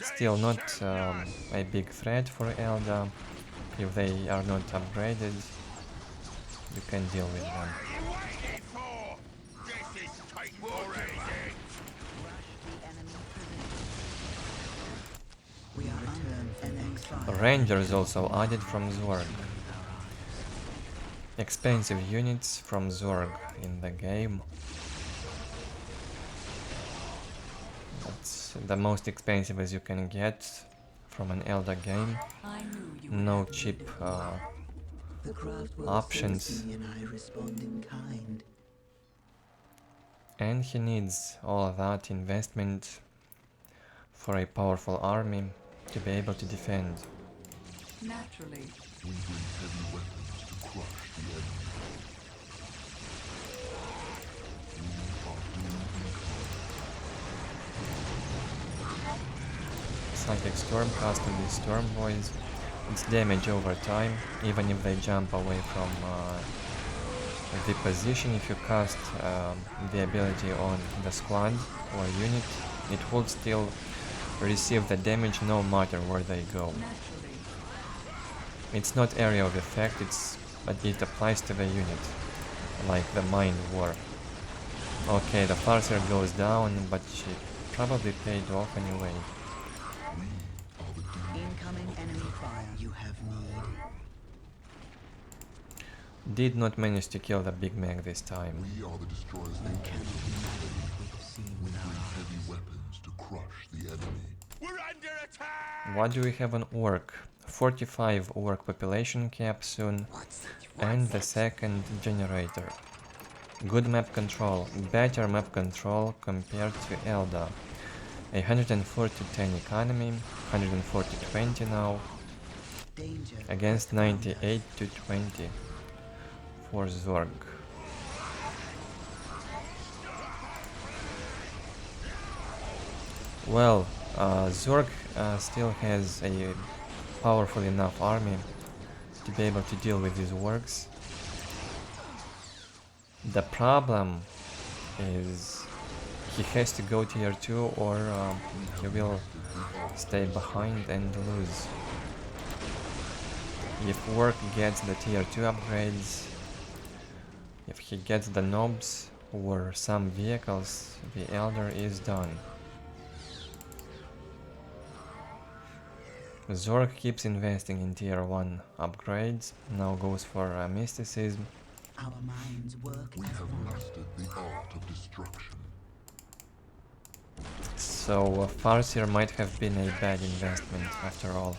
S1: Still not a big threat for Eldar. If they are not upgraded, you can deal with them.
S3: What are you waiting for? This is take already.
S2: We are returned an exile.
S1: Rangers also added from Zorg. Expensive units from Zorg in the game. That's the most expensive as you can get from an Eldar game.
S8: I knew you would
S1: No
S8: have
S1: cheap
S2: The craft will
S1: options.
S2: sense me and I respond in kind.
S1: And he needs all that investment for a powerful army to be able to defend.
S8: naturally.
S4: bring heavy weapons to crush the enemy.
S1: like a storm cast on these storm boys. It's damage over time, even if they jump away from the position. If you cast the ability on the squad or unit, it will still receive the damage no matter where they go. It's not area of effect, but it applies to the unit, like the Mind War. Okay, the Farser goes down, but she probably paid off anyway.
S2: Incoming enemy fire. You have need.
S1: Did not manage to kill the Big Mac this time.
S4: We are the destroyers they
S2: Cannot be maddened with the scene
S4: We
S2: without
S4: bring
S2: our
S4: heavy weapons to crush the enemy.
S3: We're under attack!
S1: What do we have on Ork? 45 Ork population cap soon, and the second generator. Good map control, better map control compared to Eldar. 140-10 economy, 140-20 now,
S2: danger.
S1: against 98-20 for Zorg. Well, Zorg still has a powerful enough army to be able to deal with these Orks. The problem is he has to go tier 2 or he will stay behind and lose. If Ork gets the tier 2 upgrades, if he gets the knobs or some vehicles, the Eldar is done. Zorg keeps investing in tier 1 upgrades, now goes for mysticism.
S2: Our minds work
S4: We
S2: as
S4: have
S2: one.
S4: mastered the art of destruction.
S1: So Farseer might have been a bad investment after all.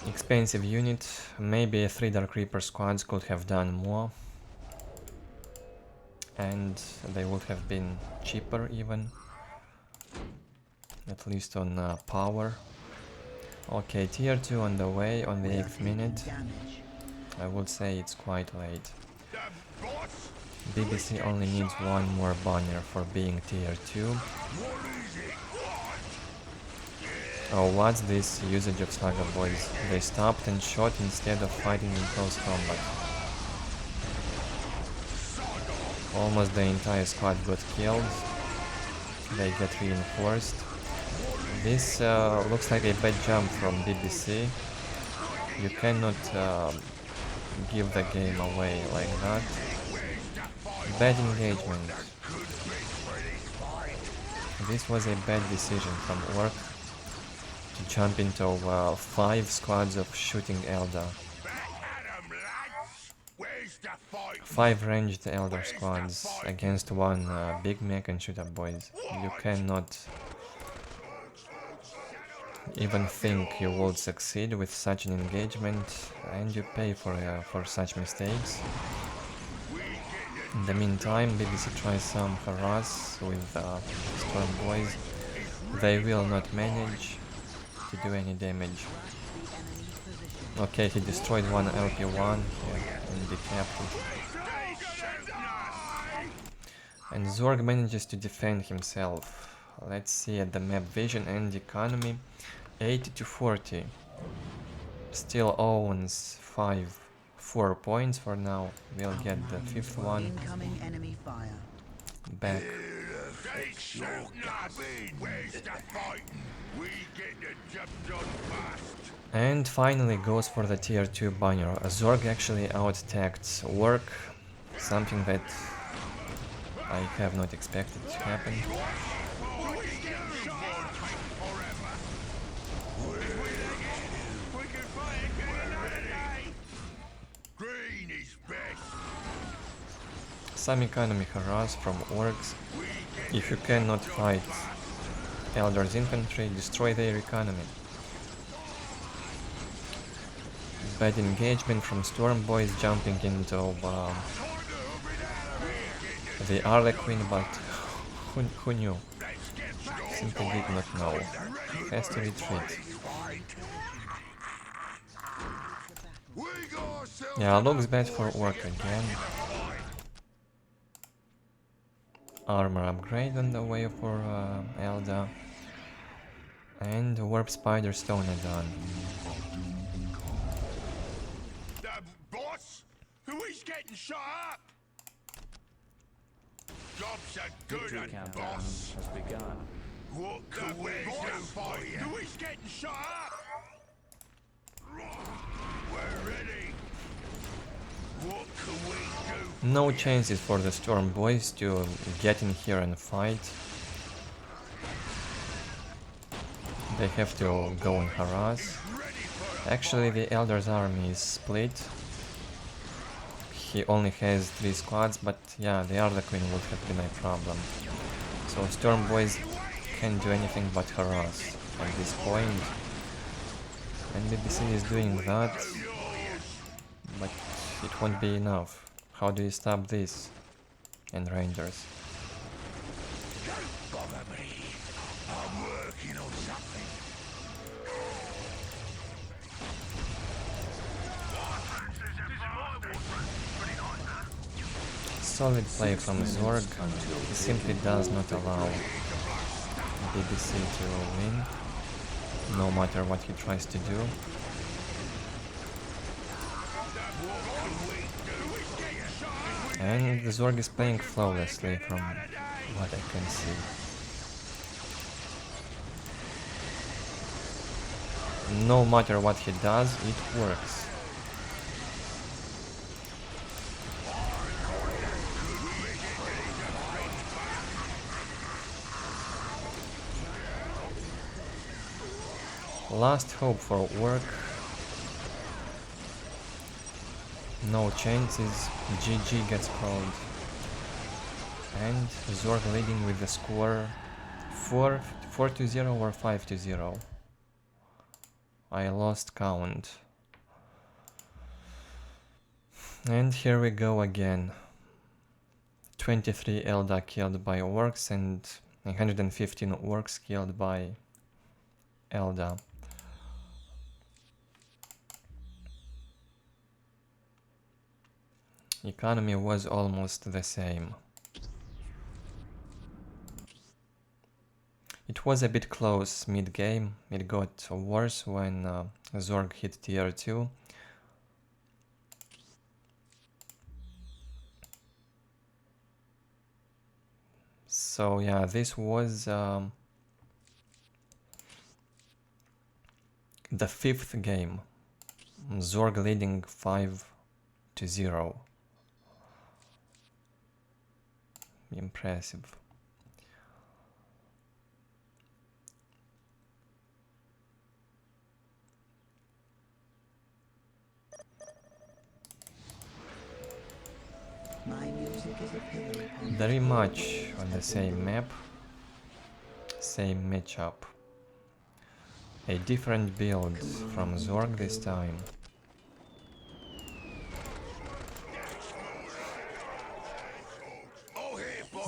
S1: Expensive unit, maybe 3 Dark Reaper squads could have done more. And they would have been cheaper even. At least on power. Okay, tier 2 on the way, on the 8th minute.
S2: Damage.
S1: I would say it's quite late.
S3: The boss?
S1: BBC only needs one more banner for being tier 2.
S3: What is it? What?
S1: Oh, what's this usage of Slugger boys? They stopped and shot instead of fighting in close combat. Almost the entire squad got killed. They get reinforced. This looks like a bad jump from BBC. You cannot give the game away like that. Bad engagement. This was a bad decision from Ork to jump into 5 squads of shooting Eldar. 5 ranged Eldar squads against 1 Big Mac and shooter boys. You cannot even think you would succeed with such an engagement, and you pay for such mistakes. In the meantime, BBC tries some harass with Storm boys. They will not manage to do any damage. Okay, he destroyed 1 LP1 and decapped it. And Zorg manages to defend himself. Let's see at the map vision and economy. 80-40. Still owns 4 points for now. We'll get the 5th one
S2: Incoming enemy fire.
S1: back.
S3: They shoot nothing. Where's the fighting? We get the job done fast.
S1: And finally goes for the tier 2 banner. Zorg actually out-tagged Ork, something that I have not expected to happen.
S3: Green is best.
S1: Some economy harass from Orks. If you cannot fight Eldar's infantry, destroy their economy. Bad engagement from Storm boys jumping into the Harlequin, but who knew? Simply did not know. Has to retreat. Yeah, looks bad for Ork again. armor upgrade on the way for Eldar. And warp spider stone add-on.
S3: Boss? Who is getting shot up? Job's a good one, boss.
S5: Has begun.
S3: What can we do for you? Who is getting shot up? We're ready. What can we do?
S1: No chances for the Storm boys to get in here and fight. They have to go and harass. Actually, the Eldar's army is split. He only has 3 squads, but yeah, the Arda Queen would have been a problem. So Storm boys can't do anything but harass at this point. And BBC is doing that, but it won't be enough. How do you stop this? And Rangers.
S3: Bother me. I'm working on something.
S1: Solid play from Zorg. He simply does not allow BBC to win, no matter what he tries to do. And the Zorg is playing flawlessly from what I can see. No matter what he does, it works. Last hope for work. No chances. GG gets called. And Zorg leading with the score 4-0 or 5-0. I lost count. And here we go again. 23 Eldar killed by Orks and 115 Orks killed by Eldar. Economy was almost the same. It was a bit close mid-game. It got worse when Zorg hit tier 2. So yeah, this was the 5th game. Zorg leading 5-0. Impressive.
S2: My music is a pillar upon
S1: Very much on the same map, same matchup. A different build from Zorg this time.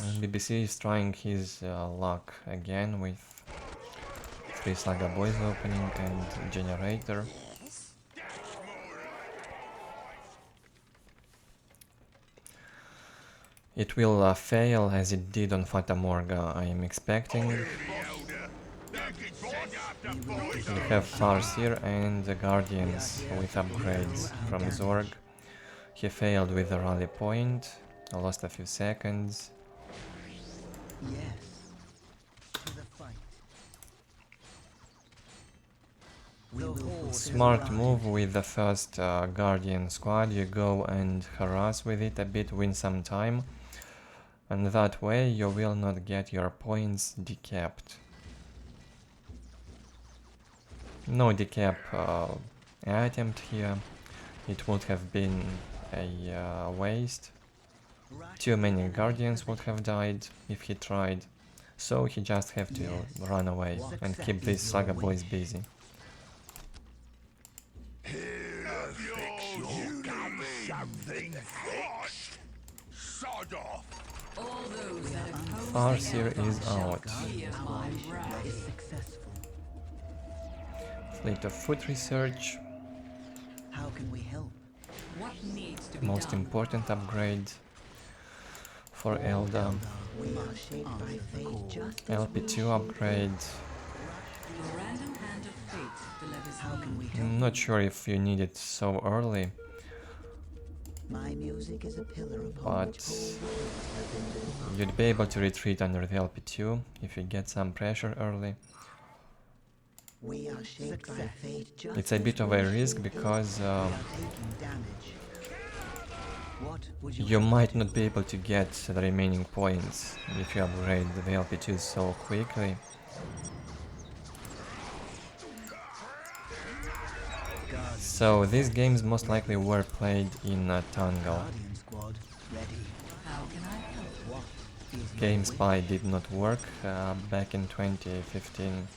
S1: And BBC is trying his luck again with 3 Saga Boys opening and Generator. It will fail as it did on Fata Morga, I am expecting. We have Farrel and the Guardians with upgrades from Zorg. He failed with the rally point, lost a few seconds.
S2: yes to the fight. We will fulfill
S1: Smart
S2: our
S1: move with the first Guardian squad. You go and harass with it a bit, win some time, and that way you will not get your points decapped. No decap attempt here. It would have been a waste. Too many Guardians would have died if he tried, so he just have to run away and keep these Saga boys busy.
S3: Something fixed. Sod off.
S8: All those that oppose
S1: Farseer
S8: the
S1: is
S8: Eldar shall
S1: out.
S8: fear my wrath.
S2: is successful.
S1: Fleet of Foot Research,
S2: How can we help?
S8: What needs to be
S1: most
S8: done?
S1: important upgrade. for Eldar.
S2: We are shaped by fate just as
S1: LP2 upgrade.
S8: The random hand of fate delivers
S2: How can we help?
S1: I'm not sure if you need it so early,
S2: My music is a pillar upon
S1: but
S2: which whole worlds have been built.
S1: you'd be able to retreat under the LP2 if you get some pressure early.
S2: We are shaped by fate just
S1: It's a bit of a risk because
S2: we are taking damage. What would
S1: you might not be able to get the remaining points if you upgrade the LP2 so quickly. So these games most likely were played in Tangle.
S2: Guardian squad ready?
S8: How can I help?
S2: What is your
S1: Game
S2: wish?
S1: Spy did not work back in 2015,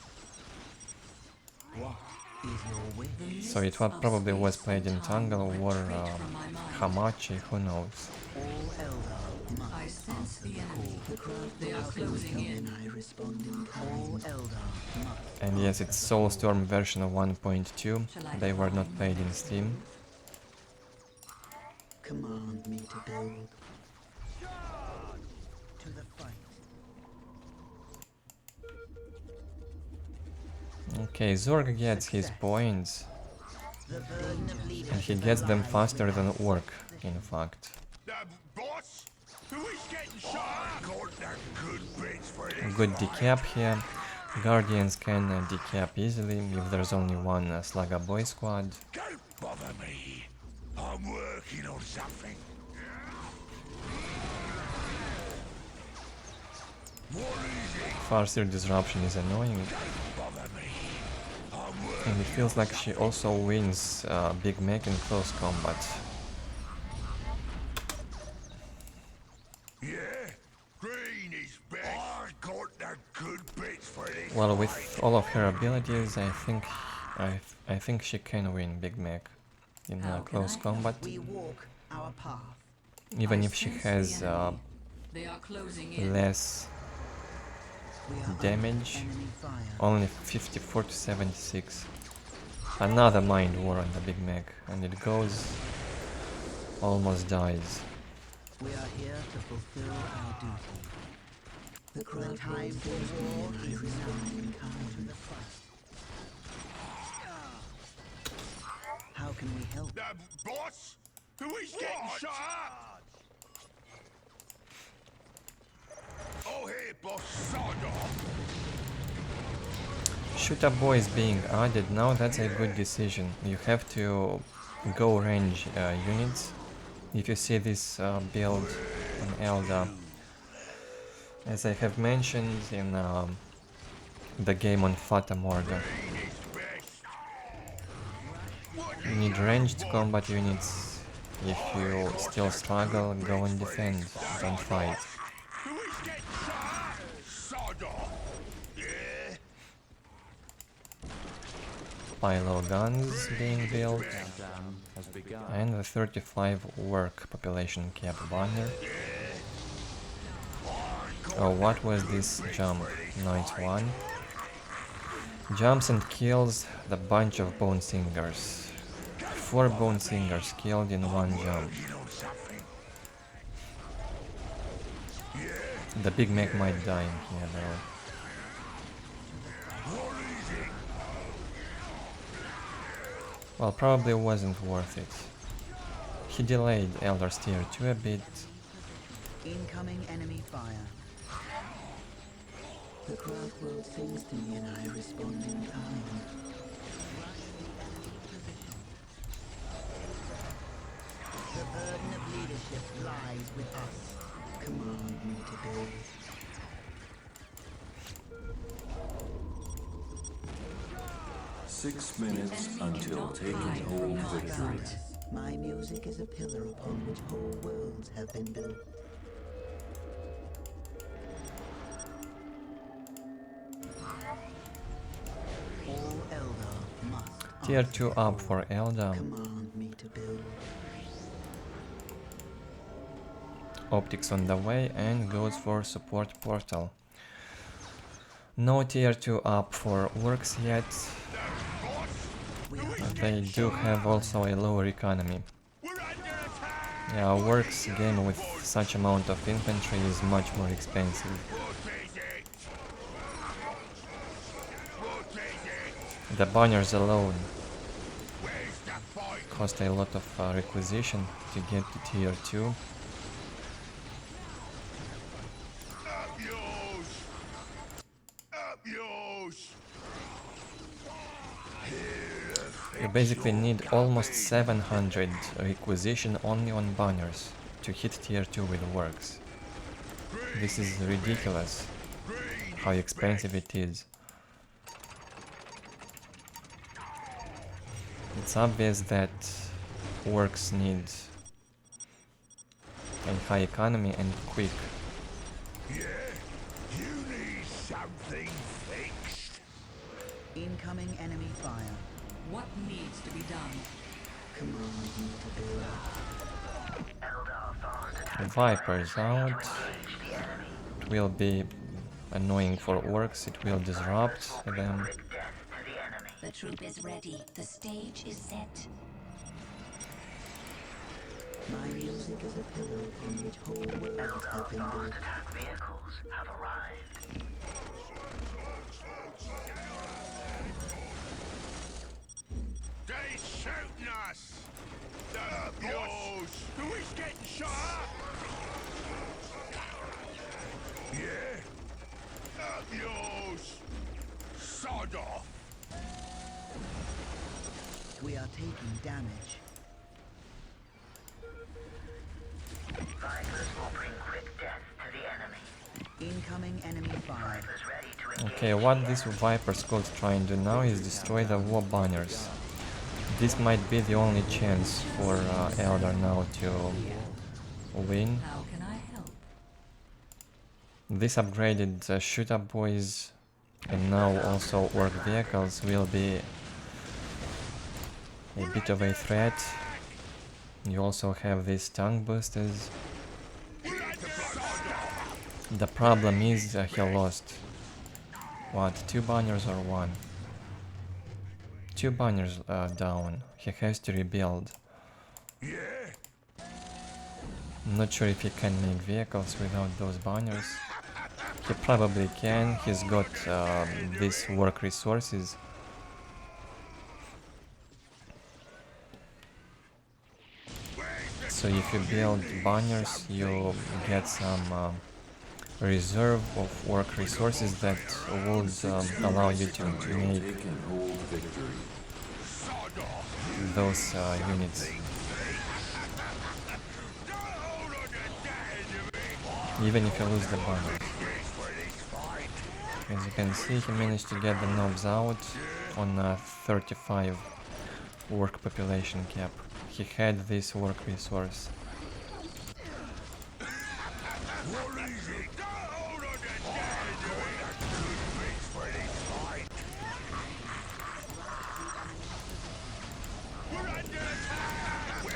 S2: What is your wish?
S1: so it probably was played in Tangle or Hamachi, who knows.
S2: All Eldar must
S8: I sense the enemy.
S2: the crowd.
S8: They are closing in.
S2: I respond in kind. All Eldar must.
S1: And yes, it's Soulstorm version 1.2, they were not played in Steam.
S2: Command me to build. To the fight.
S1: Okay, Zorg gets his points,
S2: The burden of
S1: and
S2: leadership
S1: he gets them
S2: lies
S1: faster
S2: with
S1: than
S2: us.
S1: Ork, in fact.
S3: Boss? Who is getting shot? Got that good bits for this
S1: Good
S3: fight.
S1: decap here. Guardians can decap easily if there's only one Slugger Boy squad.
S3: Don't bother me. I'm working on something. More easy.
S1: Farseer disruption is annoying,
S3: Bother me. I'm working.
S1: and it feels like she also wins Big Mac in close combat.
S3: Yeah, green is best. I got that good bits for this
S1: Well,
S3: fight.
S1: with all of her abilities, I think she can win Big Mac in
S8: How can
S1: close
S8: I
S1: combat,
S2: We walk our path.
S1: even
S8: I
S1: if she
S8: sense the
S1: has
S8: enemy. They are closing in.
S1: less
S2: We are
S1: damage,
S2: under enemy fire.
S1: only 54 to 76. Another Mind War on the Big Mac, and it goes, almost dies.
S2: We are here to fulfill our duty. The crowd time for war is now in kind. How can we help?
S3: Boss? Who is getting shot? Oh, hey, boss. Sod off.
S1: Shooter Boy is being added, now that's a good decision. You have to go range units. If you see this build on Eldar, as I have mentioned in the game on Fata Morga, you need ranged combat units. If you still struggle, go and defend, don't fight.
S3: Who is getting shot? Sod off. Yeah.
S1: Pilo guns being built,
S5: Countdown has begun.
S1: and the 35 work population cap banner. Oh, what was this jump? Night 1. Jumps and kills the bunch of Bone Singers. 4 Bone Singers killed in one jump.
S3: You know something?
S1: The Big Mac might die in here though.
S3: More easy.
S1: Well, probably wasn't worth it. He delayed Eldar's tier 2 a bit.
S2: Incoming enemy fire. The crowd world sings to me and I respond in kind. The burden of leadership lies with us. Command me to build.
S5: 6 minutes until taking hold victory.
S2: My music is a pillar upon which whole worlds have been built. All Eldar must
S1: Tier 2 up for Eldar.
S2: command me to build.
S1: Optics on the way and goes for support portal. No tier 2 up for Orks yet.
S2: We are
S1: They do have also a lower economy.
S3: We're under attack.
S1: Yeah, a Works game with such amount of infantry is much more expensive. The banners alone cost a lot of requisition to get to tier 2. You basically need almost 700 requisition only on banners to hit tier 2 with Works. This is ridiculous how expensive it is. It's obvious that Orks need a high economy and quick.
S3: Yeah, you need something fixed.
S2: Incoming enemy fire.
S8: What needs to be done?
S2: Command me to build.
S1: Vipers out. It will be annoying for Orks, it will disrupt them.
S7: The troop is ready. The stage is set.
S2: My music is a pillow on which whole worlds have been built.
S9: Vehicles have arrived.
S3: They shooting us! Up yours! Who is getting shot up? Yeah? Up yours! Sod off!
S2: We are taking damage.
S9: Vipers will bring quick death to the enemy.
S2: Incoming enemy fire.
S9: Vipers ready to engage.
S1: Okay, what this Viper squad trying to do now is destroy the war banners. This might be the only chance for Eldar now to win.
S8: How can I help?
S1: This upgraded shoot-up boys and now also Ork vehicles will be a bit of a threat. You also have these tongue boosters. The problem is he lost, what, 2 banners or 1? 2 banners down. He has to rebuild. Not sure if he can make vehicles without those banners. He probably can, he's got these work resources. So if you build banners, you get some reserve of work resources that would allow you to make
S5: Taken hold victory.
S1: those units. Even if you lose the banners. As you can see, he managed to get the knobs out on a 35 work population cap. He had this work resource.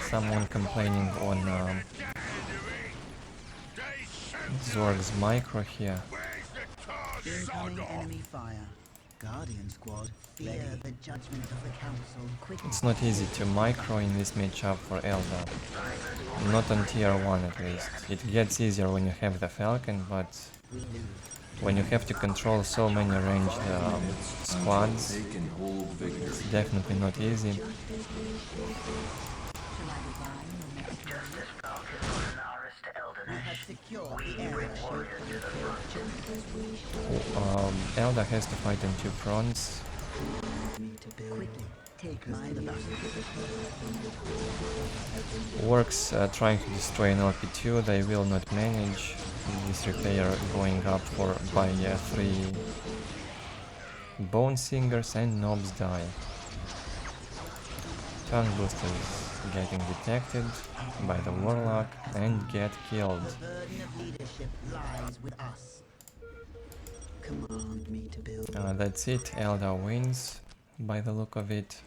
S1: Someone complaining on Zorg's micro here.
S2: Incoming enemy fire. Guardian squad. Fear the judgment of the council. Quick.
S1: It's not easy to micro in this matchup for Eldar. Not on tier 1 at least. It gets easier when you have the Falcon, but when you have to control so many ranged squads,
S5: Taken hold victory.
S1: it's definitely not easy.
S8: Shall I divine your next move?
S2: We have secured the area.
S1: Eldar has to fight on 2 fronts.
S2: Me to build. Quickly. Take my
S1: Orks trying to destroy an LP2, they will not manage. This repair going up by 3 Bone Singers and Knobs die. Tongue boosters getting detected by the Warlock and get killed.
S2: The burden of leadership lies with us. Command me to build.
S1: That's it, Eldar wins by the look of it.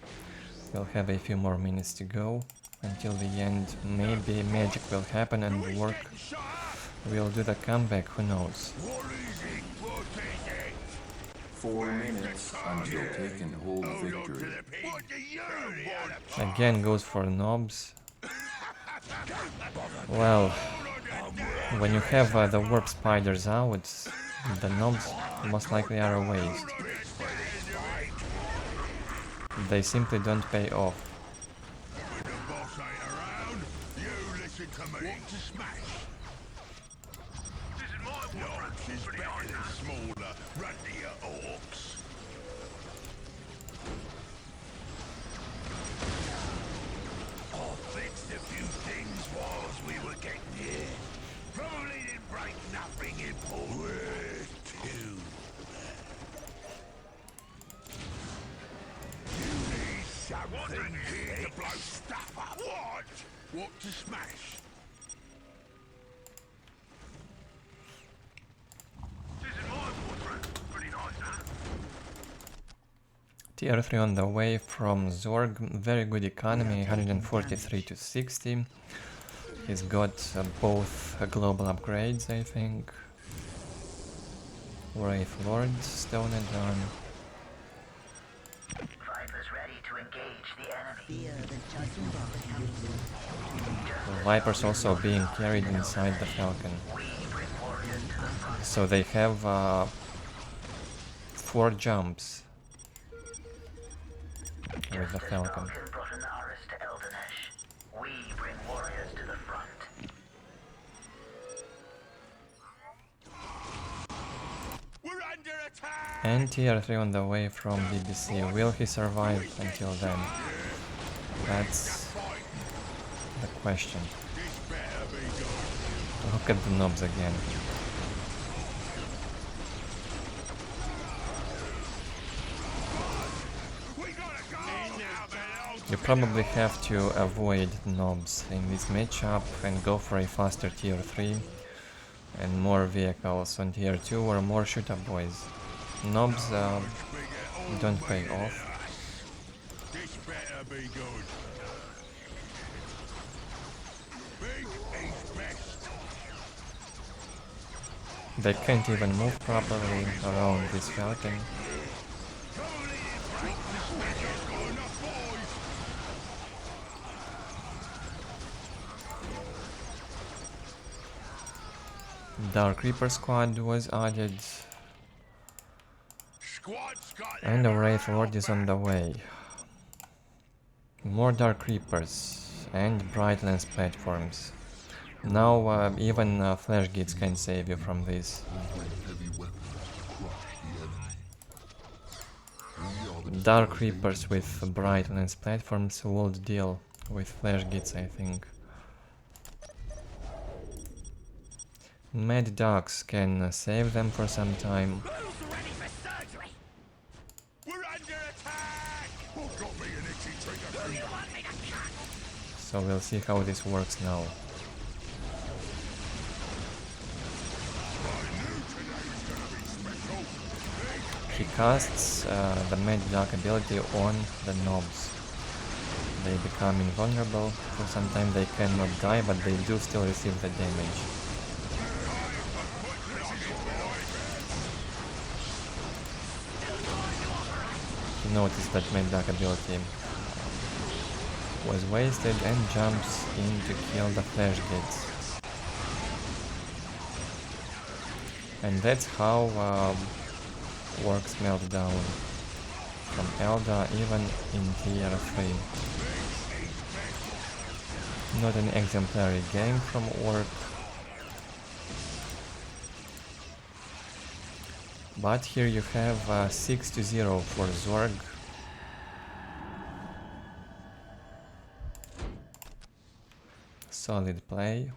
S1: We'll have a few more minutes to go until the end. Maybe magic will happen and work. We'll do the comeback, who knows.
S5: 4 minutes until taken hold victory.
S3: What do you want?
S1: Again goes for knobs. Well, when you have the warp spiders out, the knobs most likely are a waste. They simply don't pay off.
S3: When the boss ain't around, you listen to me. Want to smash? This is my Orks is better than smaller, runnier orcs. I fixed a few things whilst we were getting here. Probably didn't break nothing important. Where to? You need something here to blow stuff up. What to smash? This is my portrait. Pretty nice, huh?
S1: Tier 3 on the way from Zorg, very good economy, 143 to 60. He's got both global upgrades, I think. Wraith Lord, Stone and Dawn.
S9: Vipers ready to engage the enemy.
S2: Fear the judgment of the council.
S1: The Vipers also being carried inside the Falcon. So they have 4 jumps with the Falcon.
S9: Has brought an Aris to Eldanesh. We bring warriors to the front.
S3: We're under attack!
S1: And Tier 3 on the way from BBC. Will he survive until then? That's the question.
S3: This better be good.
S1: Look at the knobs again.
S3: We gotta go!
S1: You probably have to avoid knobs in this matchup and go for a faster Tier 3 and more vehicles on Tier 2 or more shooter boys. Knobs don't pay off.
S3: This better be good. Big is best.
S1: They can't even move properly around this Falcon. Dark Reaper squad was added, and the Wraith Lord is on the way. More Dark Reapers and Bright Lens platforms. Now even Flash Gates can save you from this.
S4: Heavy weapons crush the enemy.
S1: Dark Reapers with Bright Lens platforms would deal with Flash Gates, I think. Mad Dogs can save them for some time.
S3: Who's ready for surgery? We're under attack! Who got me an itchy trigger? Who you want me to cut?
S1: So we'll see how this works now. He casts the Mad Dog ability on the knobs. They become invulnerable. For some time they cannot die, but they do still receive the damage. He noticed that Mad Dog ability was wasted and jumps in to kill the Flash Gates. And that's how Orks melt down from Eldar even in Tier 3. Not an exemplary game from Ork, but here you have 6-0 for Zorg. Solid play.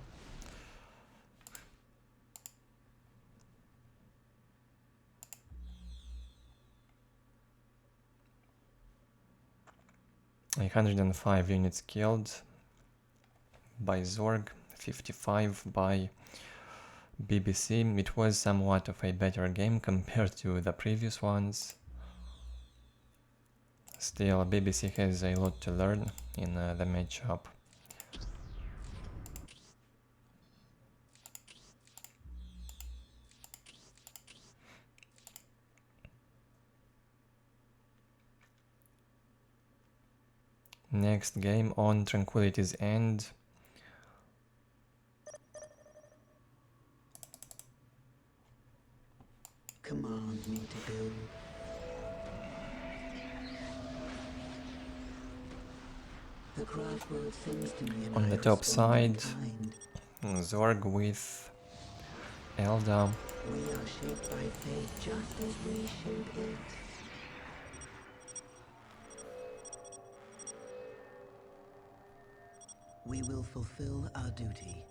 S1: A 105 units killed by Zorg, 55 by BBC. It was somewhat of a better game compared to the previous ones. Still, BBC has a lot to learn in the matchup. Next game on Tranquility's end.
S2: craft word sings to me and
S1: On
S2: I
S1: the top
S2: respond in
S1: side,
S2: kind.
S1: Zorg with Eldar.
S2: We are shaped by fate just as we shape it. We will fulfill our duty.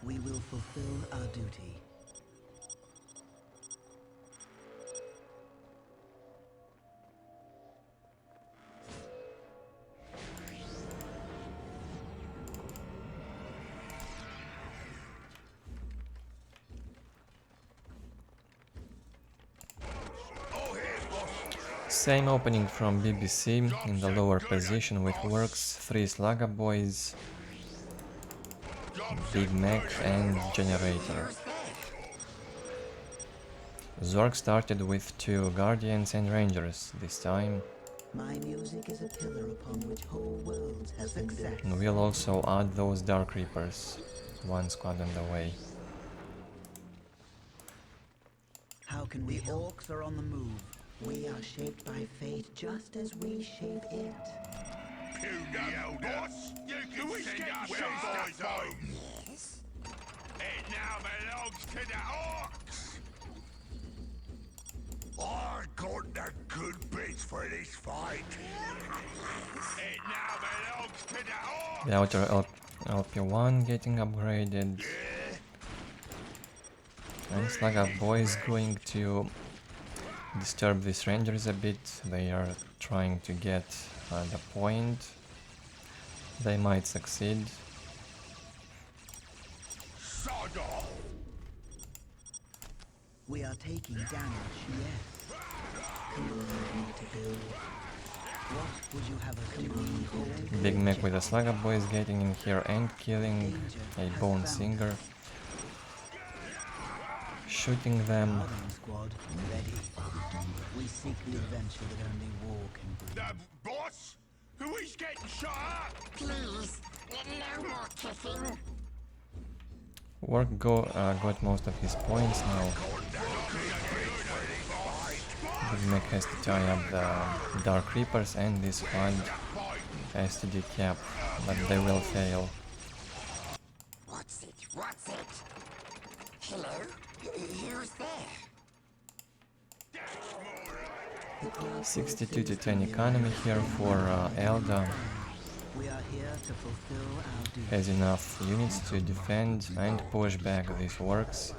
S2: We will fulfill our duty.
S1: Same opening from BBC in the lower position with Orks, 3 Slugger Boys, Big Mac and Generator. Zorg started with 2 Guardians and Rangers this time.
S2: My music is a pillar upon which whole worlds have been built.
S1: And we'll also add those Dark Reapers, 1 squad on the way.
S2: How can we? The Orks are on the move. We are shaped by fate just as we shape it.
S3: Boss, you can send our boys home. It now belongs to the Orks. I got the good bits for this fight. It now belongs to the Orks.
S1: The outer LP1 getting upgraded. And Slugger Boys going to disturb these Rangers a bit. They are trying to get the point. They might succeed.
S2: We are taking damage, yes. Command me to build. What would you have us do?
S1: Big Mac with the Slugger Boys getting in here and killing a Bone Singer. Shooting them.
S2: Squad, ready. We seek the adventure that only war can bring.
S3: The boss? Who is getting shot at?
S7: Please, no more kissing.
S1: Ork got most of his points now. Big Mac has to tie up the Dark Reapers and this squad has to decap, but they will fail.
S7: What's it? What's it? Hello? Who's there?
S1: 62 to 10 economy here for Eldar.
S2: We are here to fulfill our duty.
S1: Has enough units to defend and push back these Orks.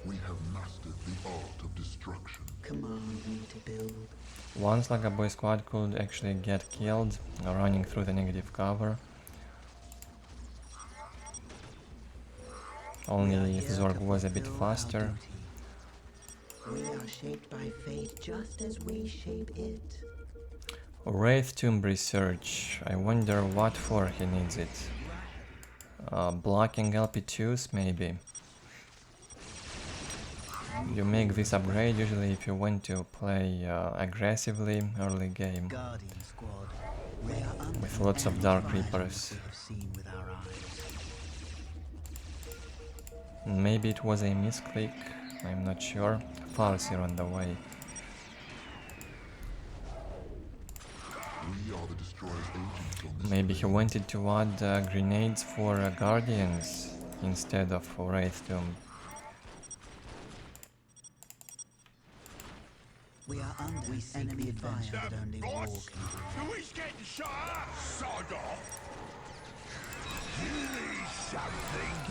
S4: We have mastered the art of destruction.
S2: Command me to build.
S1: One Slugger Boy squad could actually get killed running through the negative cover. Only if Zorg was a bit faster.
S2: We are shaped by fate just as we shape it.
S1: Wraith Tomb Research. I wonder what for he needs it. Blocking LP2s maybe. You make this upgrade usually if you want to play aggressively early game. With lots of Dark Reapers. Maybe it was a misclick, I'm not sure. Farrel on the way.
S4: We are the destroyer's agents on this.
S1: Maybe he wanted to add grenades for Guardians instead of Wraith Tomb.
S2: We are under enemy adventure that only war can bring.
S3: Who is getting shot at? Sod off.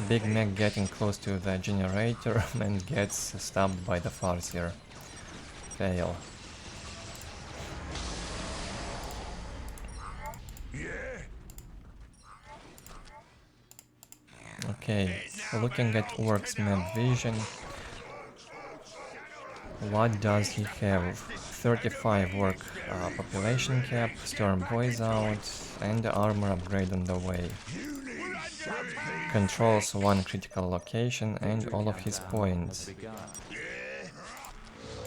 S1: Big Mac getting close to the generator and gets stabbed by the Farseer. Fail. Okay, looking at Orks map vision. What does he have? 35 Ork population cap, Storm Boys out, and the armor upgrade on the way. Controls 1 critical location and all of his points.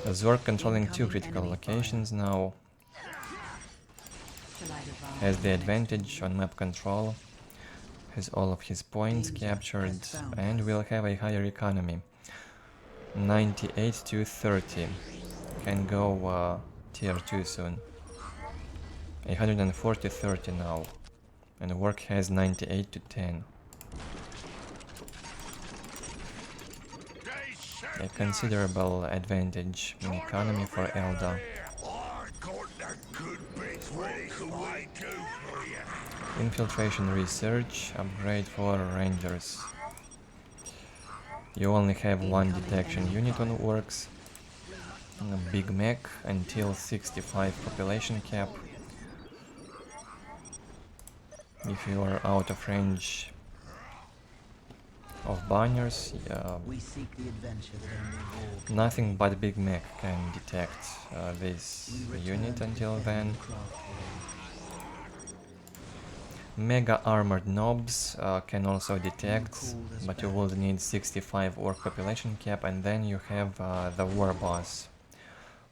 S1: Zorg controlling 2 critical locations now, has the advantage on map control, has all of his points captured, and will have a higher economy. 98 to 30. Can go tier 2 soon. 140-30 now. And Ork has 98 to 10. A considerable advantage in economy for Eldar. Infiltration research, upgrade for Rangers. You only have one detection unit on Orks. A big mech until 65 population cap. If you are out of range of banners, nothing but big mech can detect this unit until then. Mega armored knobs can also detect, but you will need 65 orc population cap, and then you have the war boss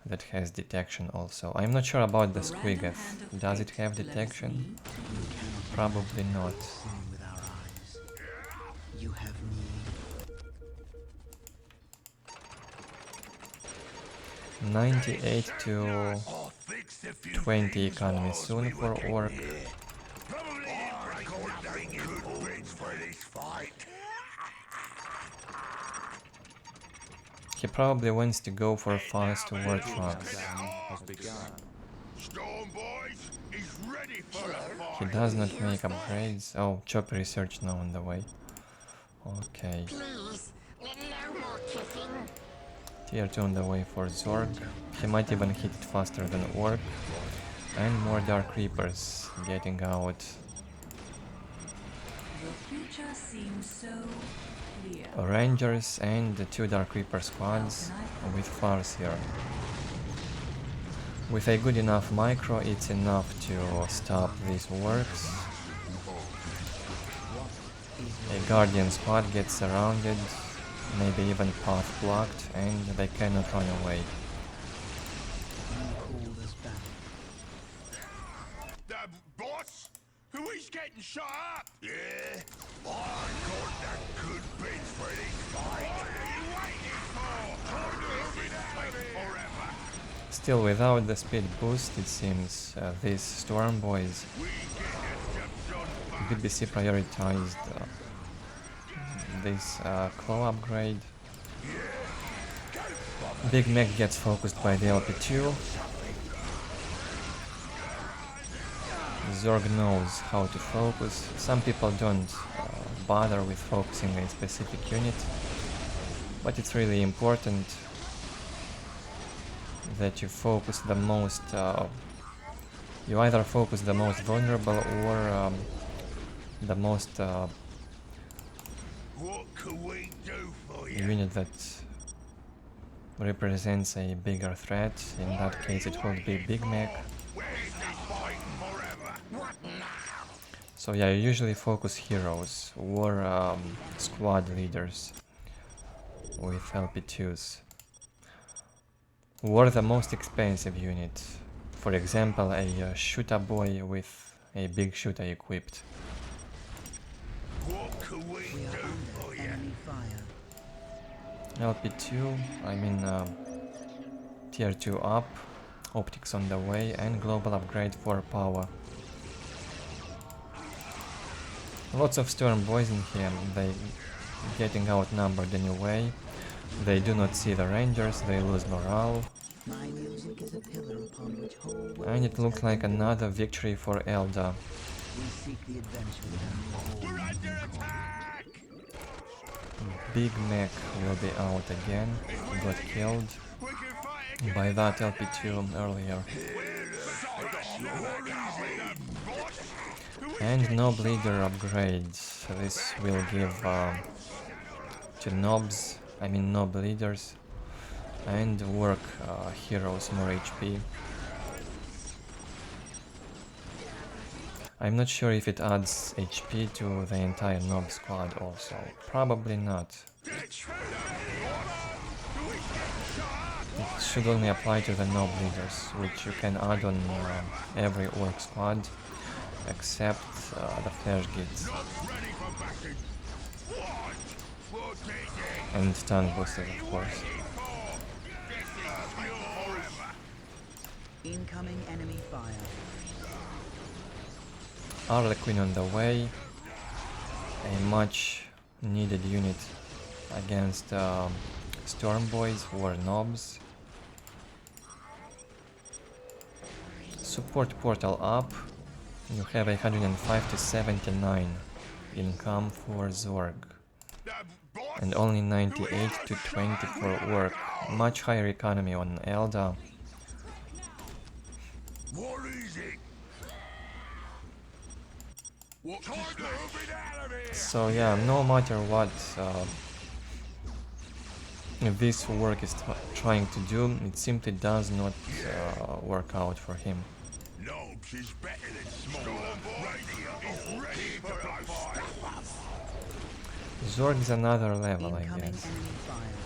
S1: that has detection also. I'm not sure about the Squiggoth. Does it have detection? Probably not. 98 to 20 economy soon for Ork. He probably wants to go for fast war trucks. He does not make upgrades. Oh, chopper research now on the way. Okay. Tier 2 on the way for Zorg. He might even hit it faster than Ork. And more Dark Reapers getting out.
S8: The future seems so clear.
S1: Rangers and the 2 Dark Reaper squads with Farrel here. With a good enough micro, it's enough to stop these Orks. A Guardian squad gets surrounded, maybe even path blocked, and they cannot run away.
S3: Boss? Who is getting shot up? Yeah? I got that good bit for this fight. What are you waiting for? Forever.
S1: Still, without the speed boost, it seems these Storm boys, BBC prioritized this claw upgrade. Big Mech gets focused by the LP2. Zorg knows how to focus. Some people don't bother with focusing a specific unit, but it's really important that you focus the most, you either focus the most vulnerable or the most unit that represents a bigger threat. In that case it will be Big Mech. So yeah, you usually focus heroes or squad leaders with LP2s. Or the most expensive unit. For example, a shooter boy with a big shooter equipped. LP2, I mean tier 2 up, optics on the way, and global upgrade for power. Lots of Storm boys in here, they getting outnumbered anyway. They do not see the Rangers, they lose morale. And it looks like another victory for Eldar. Big Mech will be out again, he got killed by that LP2 earlier. And Nob Leader upgrades. This will give to Nobs, I mean Nob Leaders, and work heroes more HP. I'm not sure if it adds HP to the entire Nob squad also. Probably not. It should only apply to the Nob Leaders, which you can add on every Orc squad. except the flash gets
S3: Not ready for backing. What? We'll take it.
S1: and stun boosters, of course.
S3: This is yours.
S2: Incoming enemy fire.
S1: Harlequin on the way, a much needed unit against Storm Boys who are knobs. Support portal up. You have 105 to 79 income for Zorg and only 98 to 20 for Ork. Much higher economy on Eldar.
S3: What is it? What time to move it out of here?
S1: So yeah, no matter what this work is trying to do, it simply does not work out for him.
S3: Knobs is better than small. Radio is ready for blow fire.
S1: Zorg is another level, I
S2: Incoming
S1: guess.
S2: enemy fire.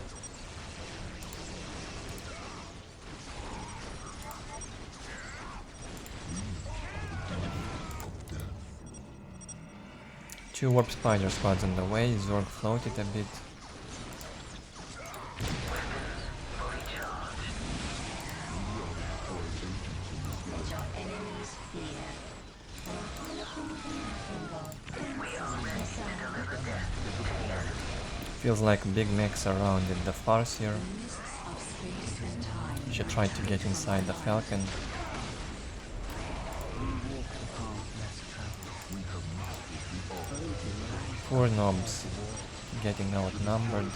S1: Two warp spider squads on the way. Zorg floated a bit. Feels like big mechs surrounded the Farseer. She tried to get inside the Falcon. Poor knobs, getting outnumbered.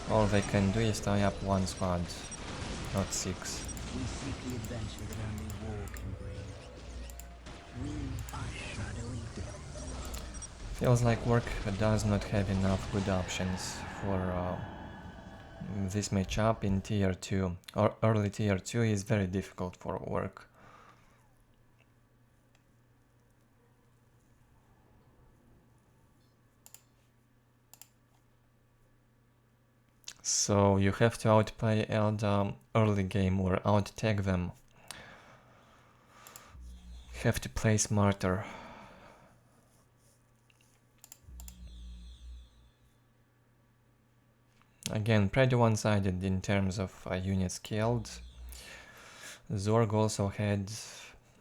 S1: All they can do is tie up one squad, not six.
S2: We seek the adventure that only war can bring. We are shadowy death.
S1: Feels like Ork does not have enough good options for this matchup in tier 2. Or early tier 2 is very difficult for Ork. So you have to outplay Eldar early game or out-tag them. Have to play smarter. Again, pretty one-sided in terms of units killed. Zorg also had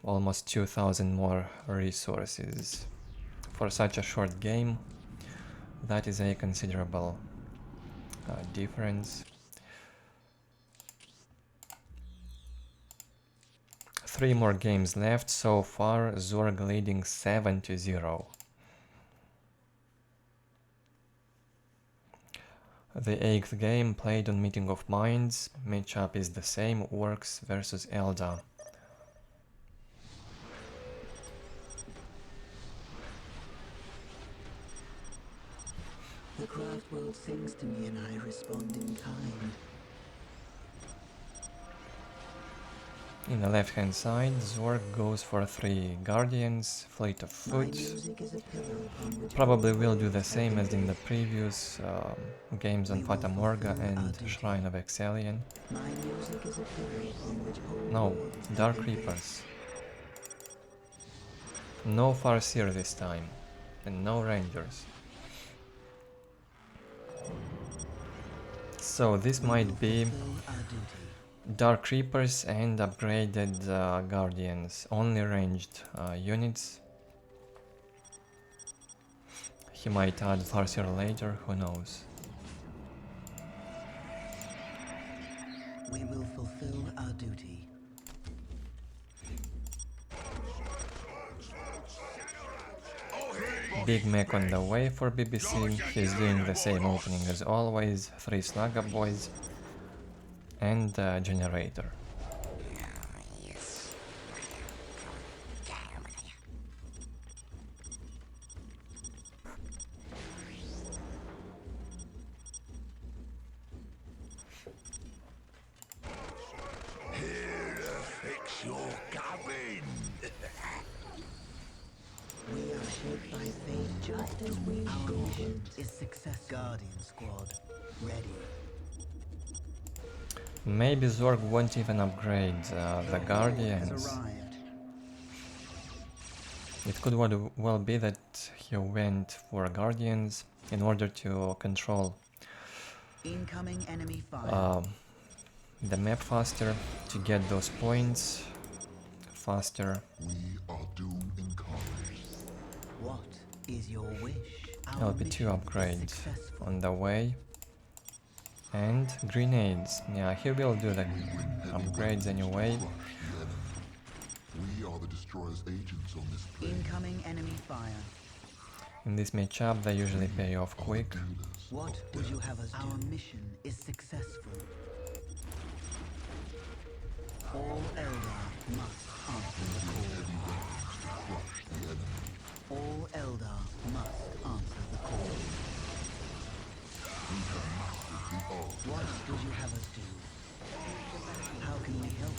S1: almost 2000 more resources. For such a short game, that is a considerable difference. 3 more games left so far, Zorg leading 7-0. The 8th game played on Meeting of Minds, matchup is the same, Orks versus Eldar.
S2: The craft world sings to me and I respond in kind.
S1: In the left hand side, Zorg goes for 3 Guardians, Fleet of
S2: My
S1: Foot.
S2: music is a pillar upon which
S1: Probably
S2: all
S1: will do the
S2: worlds
S1: same
S2: have
S1: as in the
S2: been
S1: previous games on Fata, Morga and Shrine of Excellion.
S2: My music is a pillar upon which all
S1: No,
S2: worlds have
S1: Dark
S2: been built.
S1: Reapers. No Farseer this time, and no Rangers. So this might be
S2: Fulfill our duty.
S1: Dark Reapers and upgraded Guardians, only ranged units. He might add Farseer later, who knows.
S2: We will fulfill our duty.
S1: Big mech on the way for BBC, he's doing the same opening as always, 3 Slugger Boys and Generator.
S3: Here to fix your cabin.
S2: We are shaped by fate just as we our mission is success. Guardian squad, ready.
S1: Maybe Zorg won't even upgrade the
S2: Has
S1: Guardians.
S2: arrived.
S1: It could well be that he went for Guardians in order to control
S2: Incoming enemy fire.
S1: the map faster, to get those points faster.
S4: We are doomed incarnate.
S2: What is your wish? Our
S1: LP2
S2: mission is
S1: upgrade
S2: successful.
S1: on the way. And grenades. Yeah, he will do the upgrades anyway.
S4: We are the destroyer's agents on this plane.
S2: Incoming enemy fire.
S1: In this matchup they usually pay off quick.
S2: What would you have us do? Our mission is successful. All Eldar must answer the call. All Eldar must answer the call. What would you have us do? How can we help?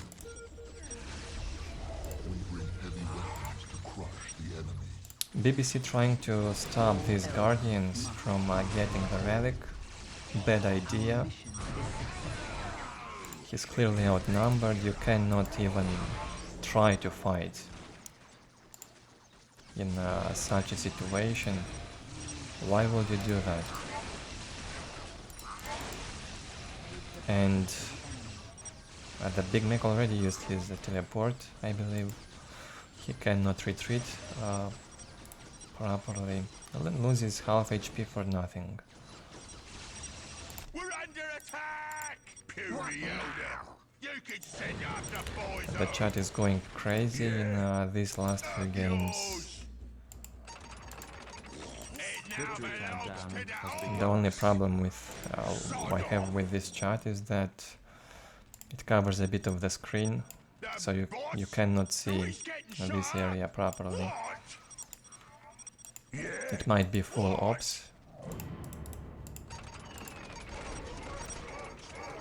S4: We bring heavy weapons to crush the enemy.
S1: BBC trying to stop these Guardians from getting the relic. Bad idea.
S2: Mission is successful.
S1: He's clearly outnumbered, you cannot even try to fight in such a situation. Why would you do that? And the Big Mac already used his teleport, I believe. He cannot retreat properly. Loses half HP for nothing.
S3: We're under attack! Puny Elder! You can send up the boys
S1: The chat is going crazy in these last few games. The only problem with I have with this chat is that it covers a bit of the screen, so you cannot see this area properly. It might be full ops.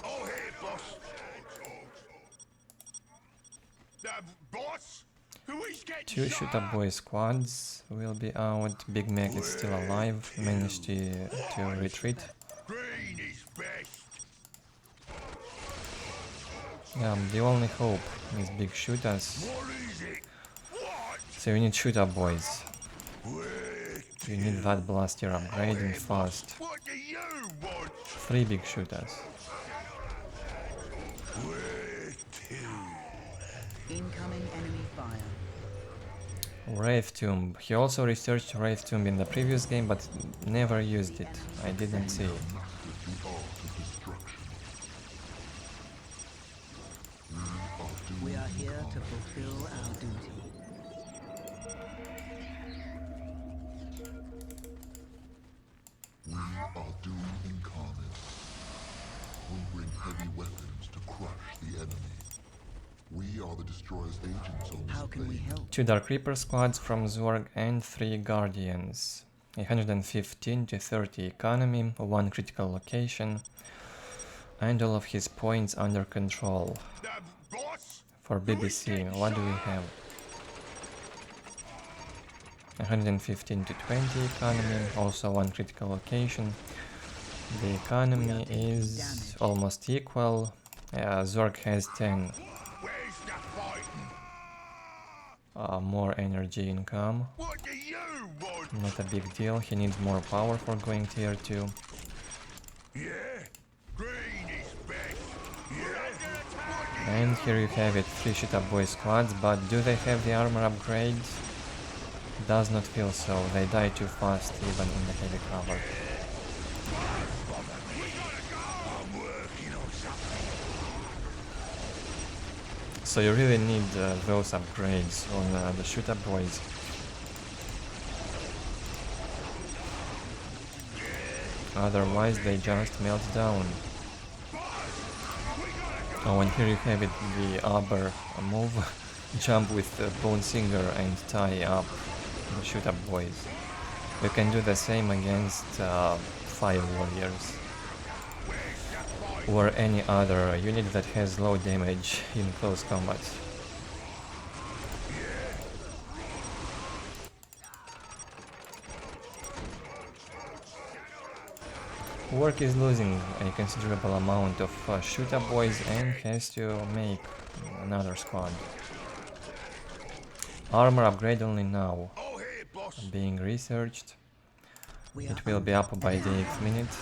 S3: Oh, hey, boss! Boss? Who is getting
S1: Two shoot-up boy squads will be out. Big Mac is still alive, managed to retreat.
S3: Green is best.
S1: Yeah, the only hope is big shooters.
S3: What is it? What?
S1: So you need shoot-up boys.
S3: Where
S1: You need that blaster upgrading fast.
S3: What do you want?
S1: 3 big shooters.
S3: Where to?
S2: Incoming enemy fire.
S1: Wraith Tomb. He also researched Wraith Tomb in the previous game, but never used it. I didn't see it.
S2: We are here to fulfill our duty.
S4: We are doomed incarnate. We bring heavy weapons to crush the enemy. We are the destroyer's agents on this
S2: How can we
S4: plane.
S2: help?
S1: 2 Dark Reaper squads from Zorg and 3 Guardians. 115 to 30 economy, 1 critical location, and all of his points under control.
S3: Boss?
S1: For BBC, what do we have? 115 to 20 economy, also 1 critical location. The economy is almost equal. Zorg has 10
S3: Where's the fighting?
S1: more energy income.
S3: What do you want?
S1: Not a big deal, he needs more power for going tier 2.
S3: Yeah? Green is best. We're under attack.
S1: And here you have it, 3 shoot-up boy squads, but do they have the armor upgrade? Does not feel so, they die too fast even in the heavy cover. So you really need those upgrades on the shoot-up boys. Otherwise they just melt down. Oh, and here you have it, the Arbor move. Jump with Bone Singer and tie up the shoot-up boys. You can do the same against Fire Warriors. Or any other unit that has low damage in close combat. Ork is losing a considerable amount of shoot-up boys and has to make another squad. Armor upgrade only now.
S3: Oh, hey, boss.
S1: Being researched.
S2: We are
S1: It will be up by the 8th minute.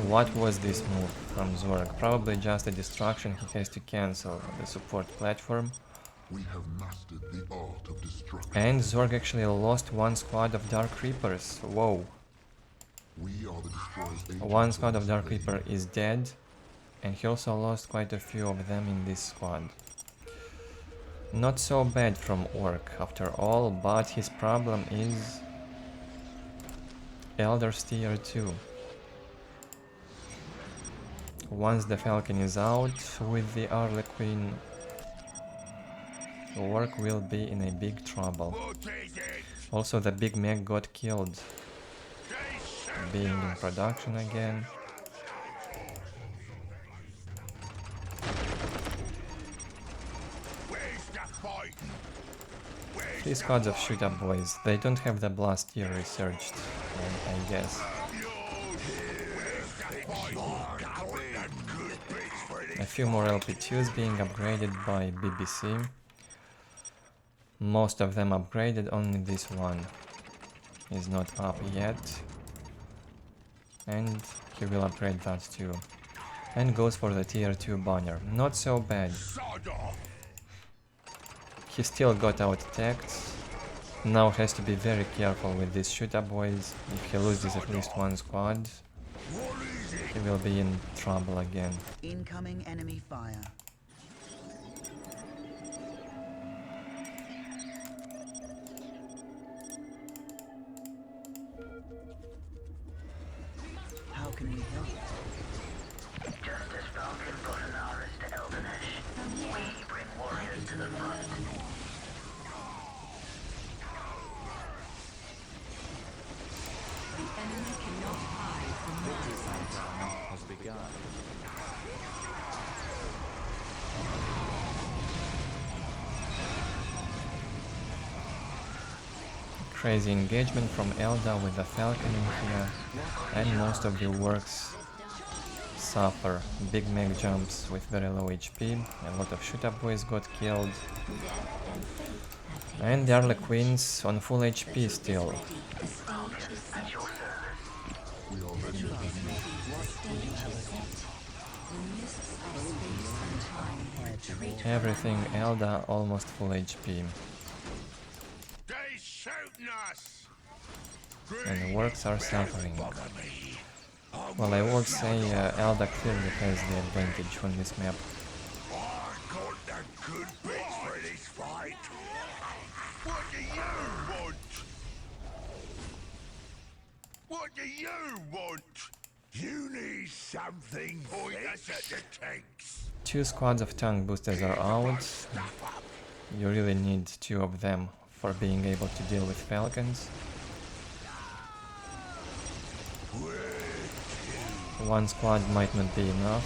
S1: What was this move from Zorg? Probably just a distraction he has to cancel the support platform.
S4: We have mastered the art of destruction.
S1: And Zorg actually lost one squad of Dark Reapers. Whoa.
S4: We are the destroyer's agents.
S1: One squad of Dark Reaper is dead. And he also lost quite a few of them in this squad. Not so bad from Ork after all, but his problem is Eldar's tier 2. Once the Falcon is out with the Harlequin, Ork will be in a big trouble.
S3: What is it?
S1: Also the Big Meg got killed,
S3: They shoot
S1: being in
S3: us.
S1: production again.
S3: Where's the fighting? Where's
S1: 3 squads of shoot-up boys. They don't have the blast tier researched, I guess. A few more LP2s being upgraded by BBC. Most of them upgraded, only this one is not up yet. And he will upgrade that too. And goes for the tier 2 banner. Not so bad.
S3: sod off?
S1: He still got out attacked. Now has to be very careful with these shoot-up boys. If he loses at least one squad,
S3: What is it?
S1: he will be in trouble again.
S2: incoming enemy fire. How can we help?
S9: Just as Falcon brought an artist to Eldanesh, we bring warriors to the front.
S8: The enemy cannot hide from my sight.
S5: Has begun.
S1: Crazy engagement from Eldar with the Falcon in here, and most of the Orks suffer. Big Meg jumps with very low HP, a lot of shoot-up boys got killed, and the Harlequins on full HP still.
S7: The stage is set.
S4: We are ready to
S7: The stage is set.
S8: The mists of space and time retreat from
S1: Everything Eldar almost full HP,
S3: They shooting us.
S1: and the Orks are suffering.
S3: Bother me.
S1: Well, I would say Eldar clearly has the advantage on this map.
S3: I got the good bits for this fight. What do you want? What do you want? You need something. Point us at the tanks.
S1: 2 squads of tank boosters are out. You really need 2 of them for being able to deal with Falcons. One squad might not be enough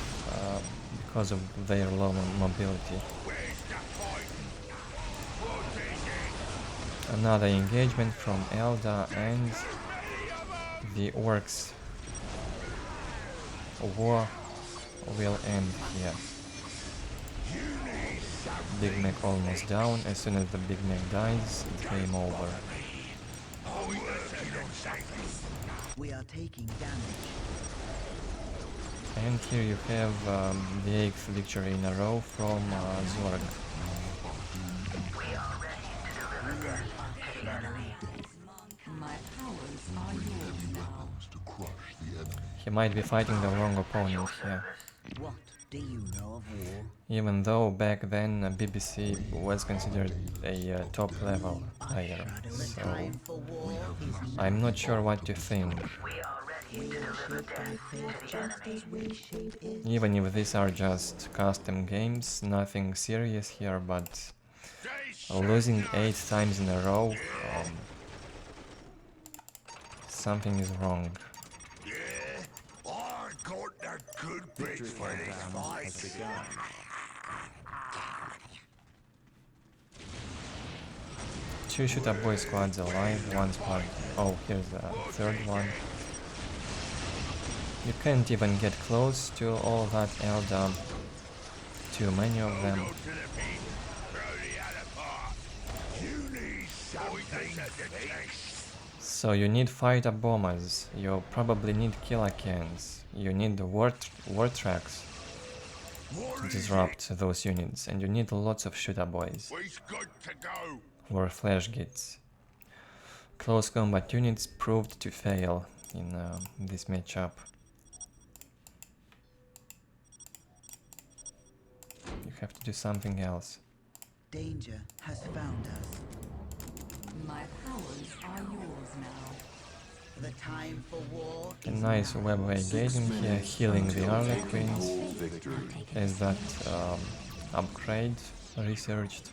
S1: because of their low mobility.
S3: Where's the fighting? What is it?
S1: Another engagement from Eldar, and the Orks war will end here. Big Mac almost down. As soon as the Big Mac dies, it's game over.
S2: We are taking damage.
S1: And here you have the 8th victory in a row from Zorg.
S8: my powers are yours now.
S4: to crush the enemy.
S1: He might be fighting the wrong opponent here.
S2: What do you know of war?
S1: Even though back then BBC was considered a top level player, so
S2: Time for war is
S1: I'm not sure what to think. Even if these are just custom games, nothing serious here, but losing 8 times in a row, something is wrong.
S3: I got the good bits for this fight.
S5: Begun.
S1: Two shoot-up boy squads alive, one squad. Oh, here's the third one. You can't even get close to all that Eldar. Too many of them. So you need fighter bombers, you probably need killer cans, you need the war tracks to disrupt those units, and you need lots of shooter boys, or flash gits. Close combat units proved to fail in this matchup. You have to do something else.
S2: Danger has found us.
S8: My powers are yours now.
S2: The time for war
S1: A
S2: is
S1: nice
S2: now.
S1: web gating here, healing the Harlequins. Is that upgrade researched?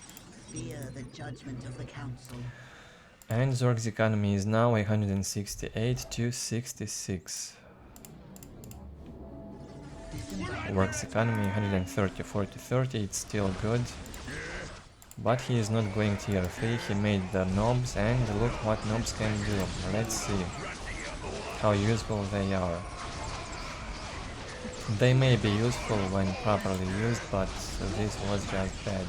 S2: Fear the judgment of the council.
S1: And Zorg's economy is now 168 to 66. Orks economy 134 to 30, it's still good. But he is not going tier 3, he made the knobs, and look what knobs can do. Let's see how useful they are. They may be useful when properly used, but this was just bad.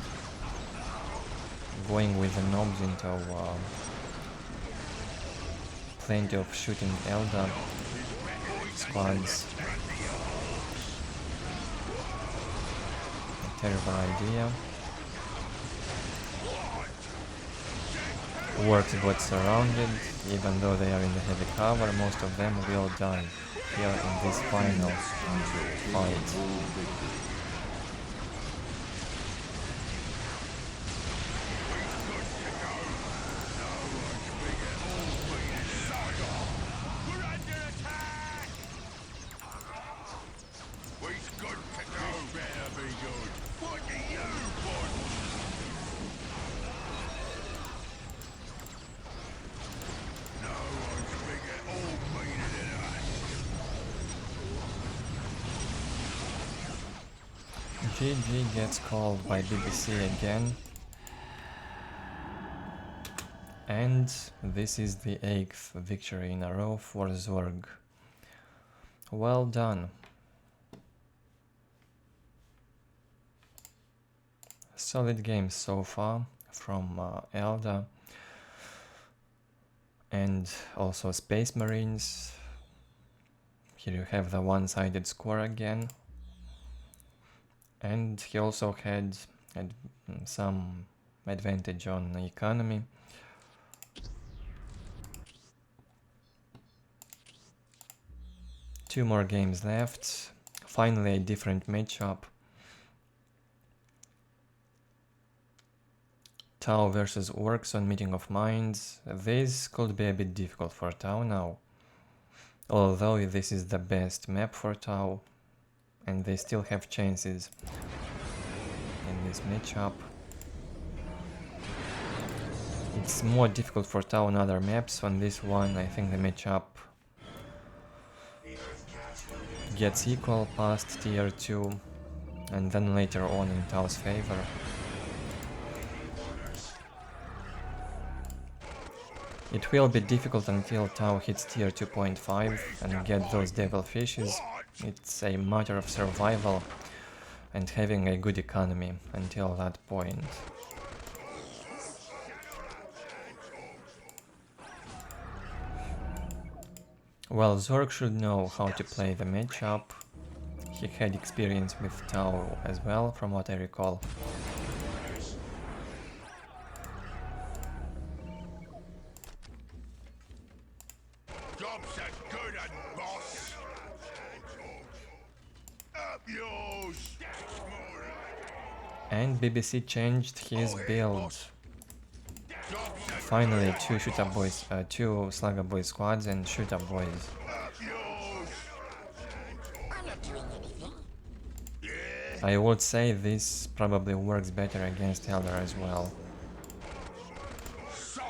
S1: Going with the knobs into plenty of shooting Eldar squads. A terrible idea. Orks got surrounded, even though they are in the heavy cover, most of them will die here in this final fight. GG gets called by BBC again, and this is the 8th victory in a row for Zorg. Well done. Solid game so far from Eldar and also Space Marines. Here you have the one-sided score again. And he also had some advantage on the economy. Two more games left. Finally a different matchup. Tau versus Orks on Meeting of Minds. This could be a bit difficult for Tau now. Although this is the best map for Tau, and they still have chances in this matchup. It's more difficult for Tau on other maps. On this one, I think the matchup gets equal past tier 2, and then later on in Tau's favor. It will be difficult until Tau hits tier 2.5 and get those devil fishes. It's a matter of survival and having a good economy until that point. Well, Zorg should know how to play the matchup. He had experience with Tau as well, from what I recall. And BBC changed his build. Finally, two Slugger Boy squads and Shooter Boys. I would say this probably works better against Eldar as well,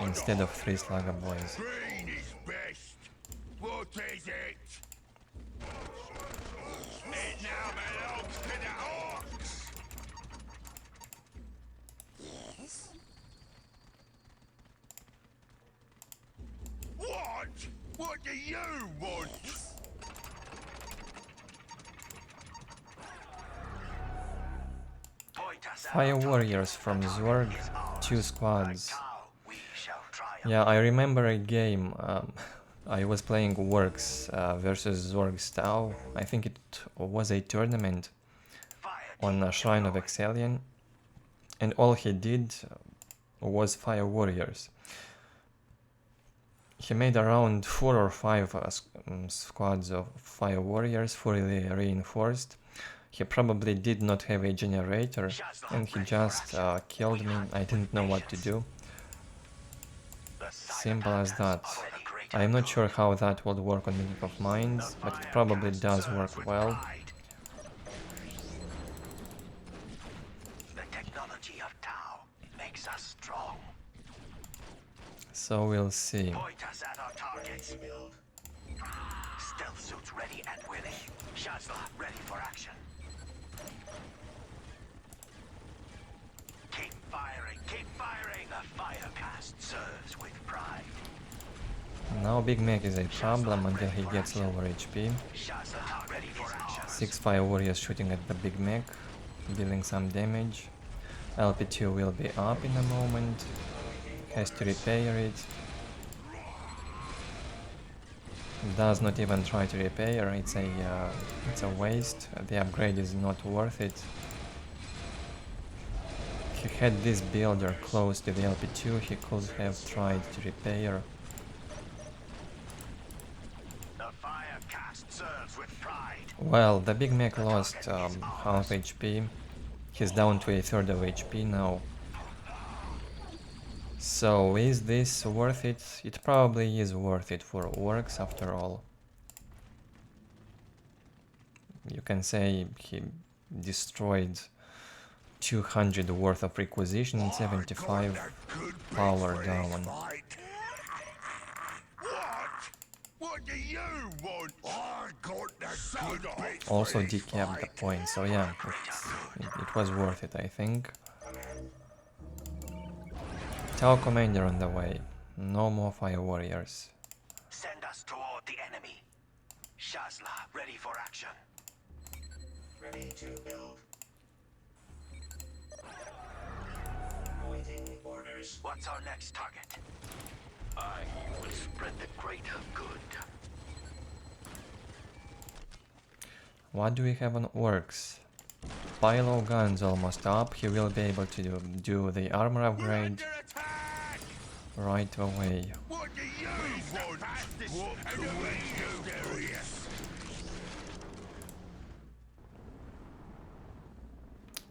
S1: instead of 3 Slugger Boys.
S3: Green is best. What is it? It now belongs to the Orks.
S7: Yes?
S3: What? What do you want?
S1: Fire Warriors from Zorg, 2 squads. Yeah, I remember a game. I was playing Orks versus Zorg's Tau. I think it was a tournament on a Shrine of Excellion, and all he did was fire warriors. He made around 4 or 5 squads of fire warriors, fully reinforced. He probably did not have a generator, and he just killed me. I didn't know what to do. Simple as that. I am not sure how that would work on Mythic of Minds, but it probably does work well.
S3: The technology of Tau makes us strong.
S1: So we'll see.
S3: Point us at our targets. Stealth suits ready and willing. Shazla ready for action. Keep firing, keep firing. The fire cast serves with pride.
S1: Now Big Mac is a problem until he gets lower HP.
S3: Shazla ready for action.
S1: 6 fire warriors shooting at the Big Mac, dealing some damage. LP2 will be up in a moment. Has to repair it. Does not even try to repair. It's a waste. The upgrade is not worth it. He had this builder close to the LP2. He could have tried to repair.
S3: The fire cast serves with pride.
S1: Well, the Big Mac lost half HP. He's down to a third of HP now. So, is this worth it? It probably is worth it for Orks after all. You can say he destroyed 200 worth of requisition and 75 power down.
S3: What do you want? I got that good bit.
S1: Also decapped the point, so yeah, it was worth it, I think. Tau commander on the way. No more fire warriors.
S3: Send us toward the enemy. Shazla ready for action. Ready to build. Awaiting orders. What's our next target? I will spread the greater good.
S1: What do we have on Orks? Pylo guns almost up. He will be able to do the armor upgrade right away.
S3: What do you want? What can we do for you?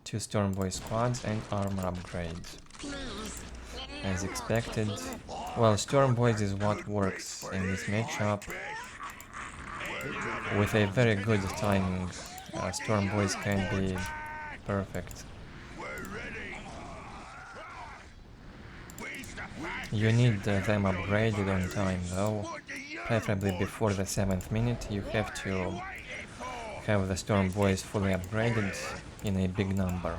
S1: 2 Stormboy squads and armor upgrades. As expected. Well, Stormboys is what works in this matchup. With a very good timing, Stormboys can be perfect. You need them upgraded on time though, preferably before the 7th minute. You have to have the Stormboys fully upgraded in a big number.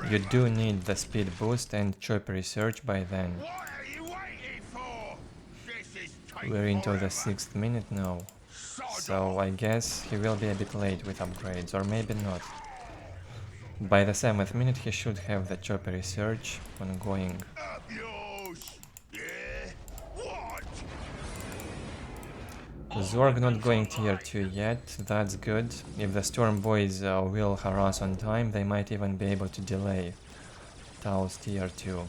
S1: You do need the speed boost and chirp research by then. We're into the 6th minute now, so I guess he will be a bit late with upgrades, or maybe not. By the 7th minute he should have the chopper research ongoing. Zorg not going tier 2 yet, that's good. If the Storm Boys will harass on time, they might even be able to delay Tau's tier 2.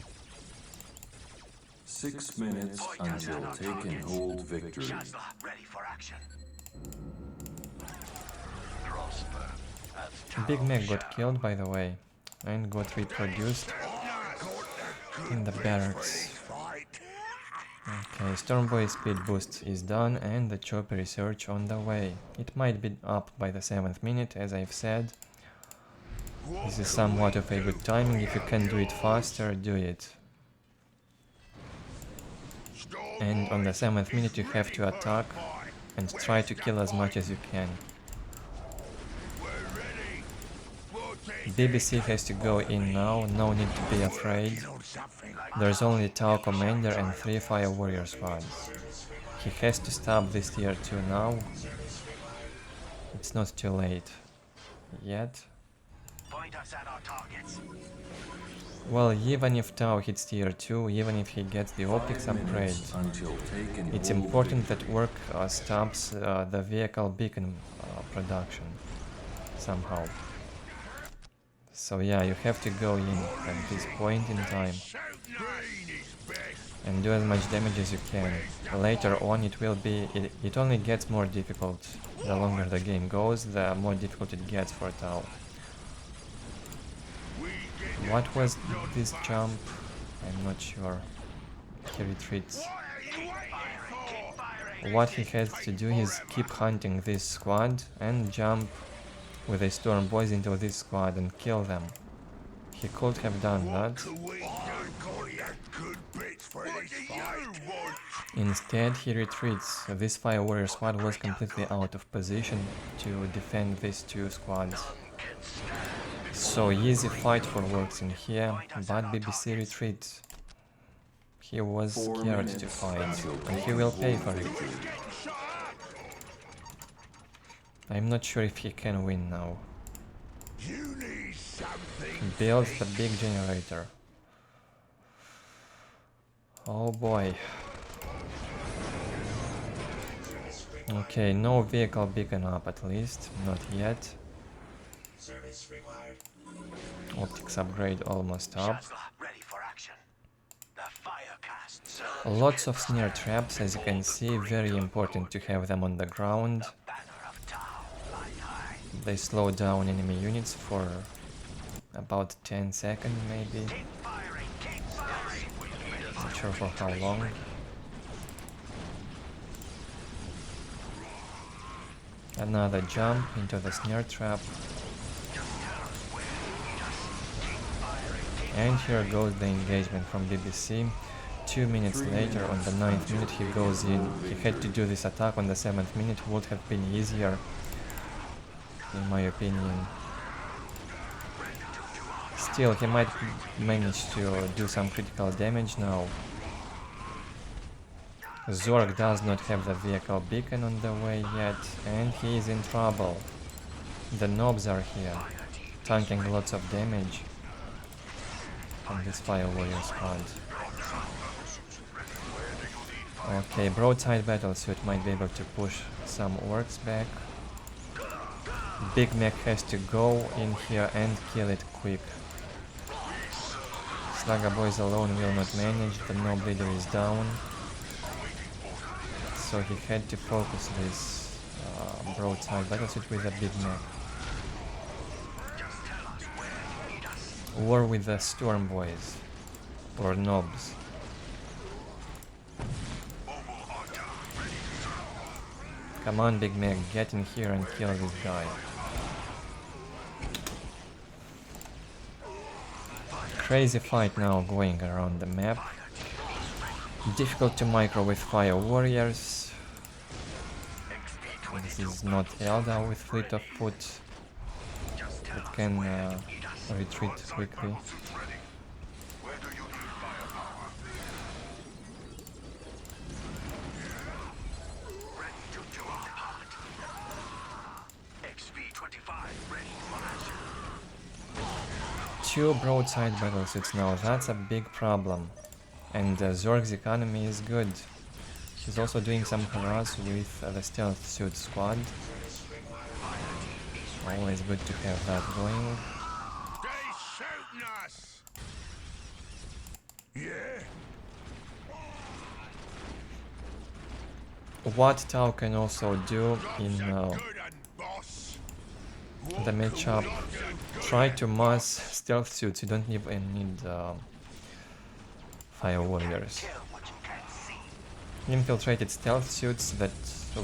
S5: 6 minutes until take and hold victory.
S3: Ready for action.
S1: Big Mac got killed, by the way, and got reproduced in the barracks. Okay, Stormboy speed boost is done and the chopper research on the way. It might be up by the 7th minute, as I've said. This is somewhat of a good timing. If you can do it faster, do it. And on the 7th minute you have to attack and try to kill as much as you can. BBC has to go in now, no need to be afraid. There's only Tau Commander and 3 Fire Warrior squads. He has to stop this tier 2 now. It's not too late. Yet.
S3: Point us at our targets.
S1: Well, even if Tau hits tier 2, even if he gets the optics
S5: 5
S1: upgrade,
S5: minutes until take and
S1: it's
S5: hold
S1: important
S5: victory.
S1: that Ork stops the vehicle beacon production somehow. So yeah, you have to go in at this point in time and do as much damage as you can. Later on it only gets more difficult. The longer the game goes, the more difficult it gets for Tau. What was this jump? I'm not sure. He retreats. What he has to do is keep hunting this squad and jump with the Storm Boys into this squad and kill them. He could have done that. Instead, he retreats. This Fire Warrior squad was completely out of position to defend these two squads. So easy fight for Orks in here, but BBC retreats. He was
S5: 4
S1: scared to
S5: minutes
S1: fight,
S5: until
S1: and
S5: take
S1: he
S5: and
S1: will
S5: hold
S1: pay for it.
S5: victory.
S1: I'm not sure if he can win now. Build the big generator. Oh boy. Okay, no vehicle beacon up at least, not yet. Optics upgrade almost up. Lots of snare traps, as you can see, very important to have them on the ground. They slow down enemy units for about 10 seconds maybe. Not sure for how long. Another jump into the snare trap. And here goes the engagement from BBC. 2 minutes later, on the 9th minute, he goes in. He had to do this attack on the 7th minute, would have been easier, in my opinion. Still, he might manage to do some critical damage now. Zorg does not have the vehicle beacon on the way yet, and he is in trouble. The knobs are here, tanking lots of damage from this Fire Warrior squad. Okay, broadside battlesuit might be able to push some Orks back. Big Mech has to go in here and kill it quick. Slugger Boys alone will not manage, the Nob leader is down. So he had to focus this broadside battlesuit with a Big Mech. War with the Storm Boys, or Nobs. Come on, Big Mac, get in here and kill this guy. Crazy fight now going around the map. Difficult to micro with Fire Warriors. This is not Eldar with Fleet of Foot. It can retreat quickly. Two broadside battlesuits now, that's a big problem. And Zorg's economy is good. He's also doing some harass with the stealth suit squad. Always good to have that going. What Tau can also do in the matchup, try to mass stealth suits, you don't even need Fire Warriors. Infiltrated stealth suits that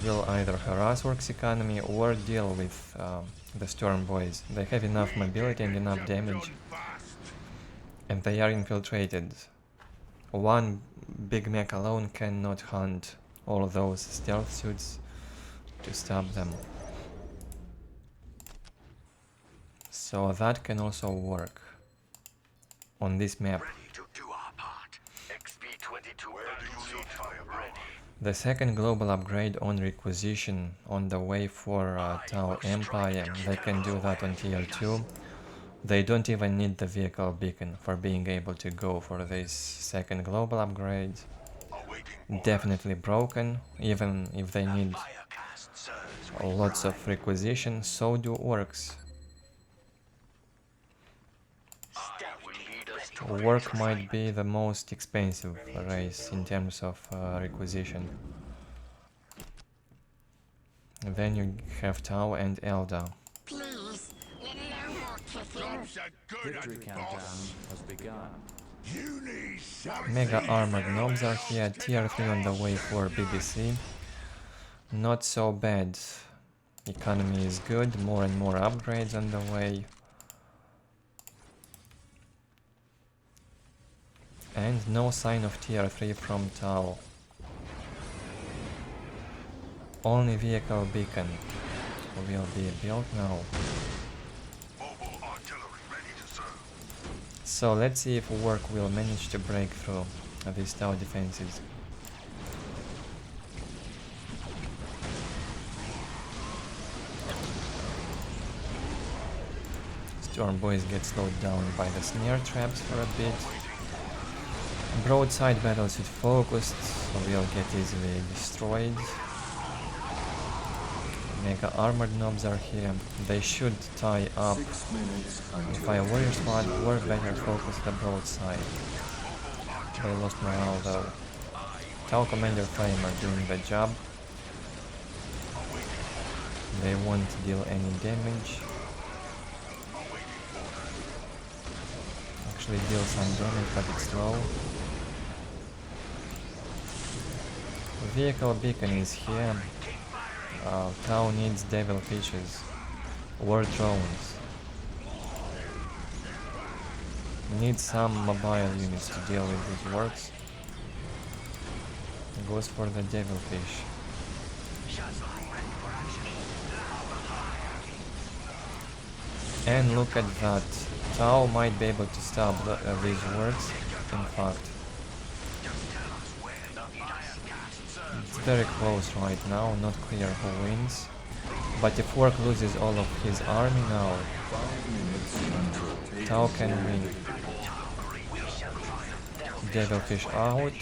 S1: will either harass Orks economy or deal with the Storm Boys. They have enough mobility and enough damage, and they are infiltrated. One Big Mech alone cannot hunt all those stealth suits to stop them. So that can also work on this map. The second global upgrade on requisition on the way for Tau Empire, they can do that on tier 2. They don't even need the vehicle beacon for being able to go for this second global upgrade. Definitely broken, even if they need lots of requisition, so do Orks. Ork might be the most expensive race in terms of requisition. Then you have Tau and Eldar.
S7: Please, no more kicking.
S5: Victory countdown has begun.
S3: You need something.
S1: Mega armored knobs are here, tier 3 on the way for BBC. Not so bad. Economy is good, more and more upgrades on the way. And no sign of tier 3 from Tau. Only vehicle beacon will be built now.
S3: Mobile artillery ready to serve.
S1: So let's see if Ork will manage to break through these Tau defenses. Storm boys get slowed down by the snare traps for a bit. Broadside battles with focused will get easily destroyed. Mega armored knobs are here. They should tie up.
S5: 6 minutes until
S1: If I warrior squad were better focused the broadside. They lost morale though. Tau Commander Flame are doing the job. They won't deal any damage. Actually deal some damage, but it's slow. Vehicle beacon is here. Tau needs devil fishes. War drones. Need some mobile units to deal with these works. Goes for the devil fish. And look at that. Tau might be able to stop these works. In fact, it's very close right now, not clear who wins. But if Ork loses all of his army now,
S5: 5 minutes until
S1: Tau can win. Devilfish out.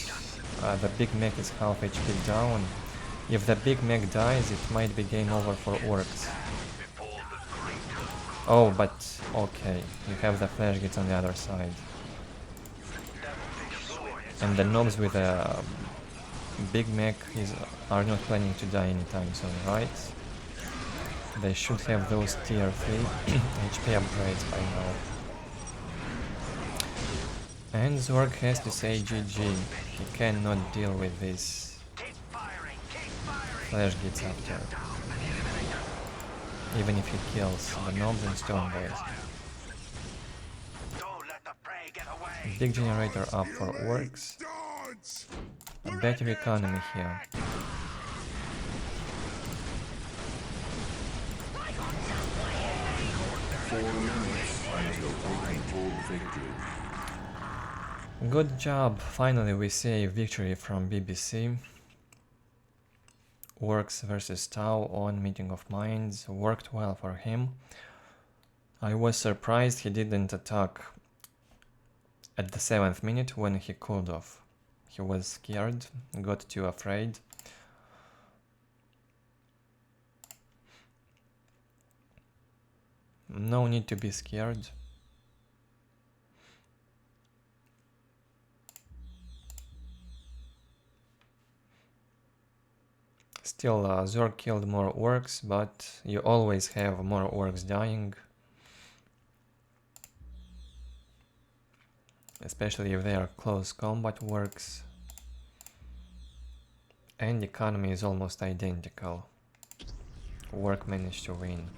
S1: The Big Mech is half HP down. If the Big Mech dies, it might be game over for Orks. Oh, but okay, you have the flash gets on the other side. And the knobs with a Big Mech are not planning to die anytime soon, right? They should have those tier 3 HP upgrades by now. And Zorg has to say GG. He cannot deal with this. Flash gets after. Even if he kills the knobs and stone boys. Big generator up for Orks. A better economy here. Good job, finally we see victory from BBC. Orks versus Tau on Meeting of Minds worked well for him. I was surprised he didn't attack at the 7th minute when he cooled off. He was scared, got too afraid. No need to be scared. Still, Zorg killed more Orks, but you always have more Orks dying. Especially if they are close combat Orks. And the economy is almost identical. Ork managed to win.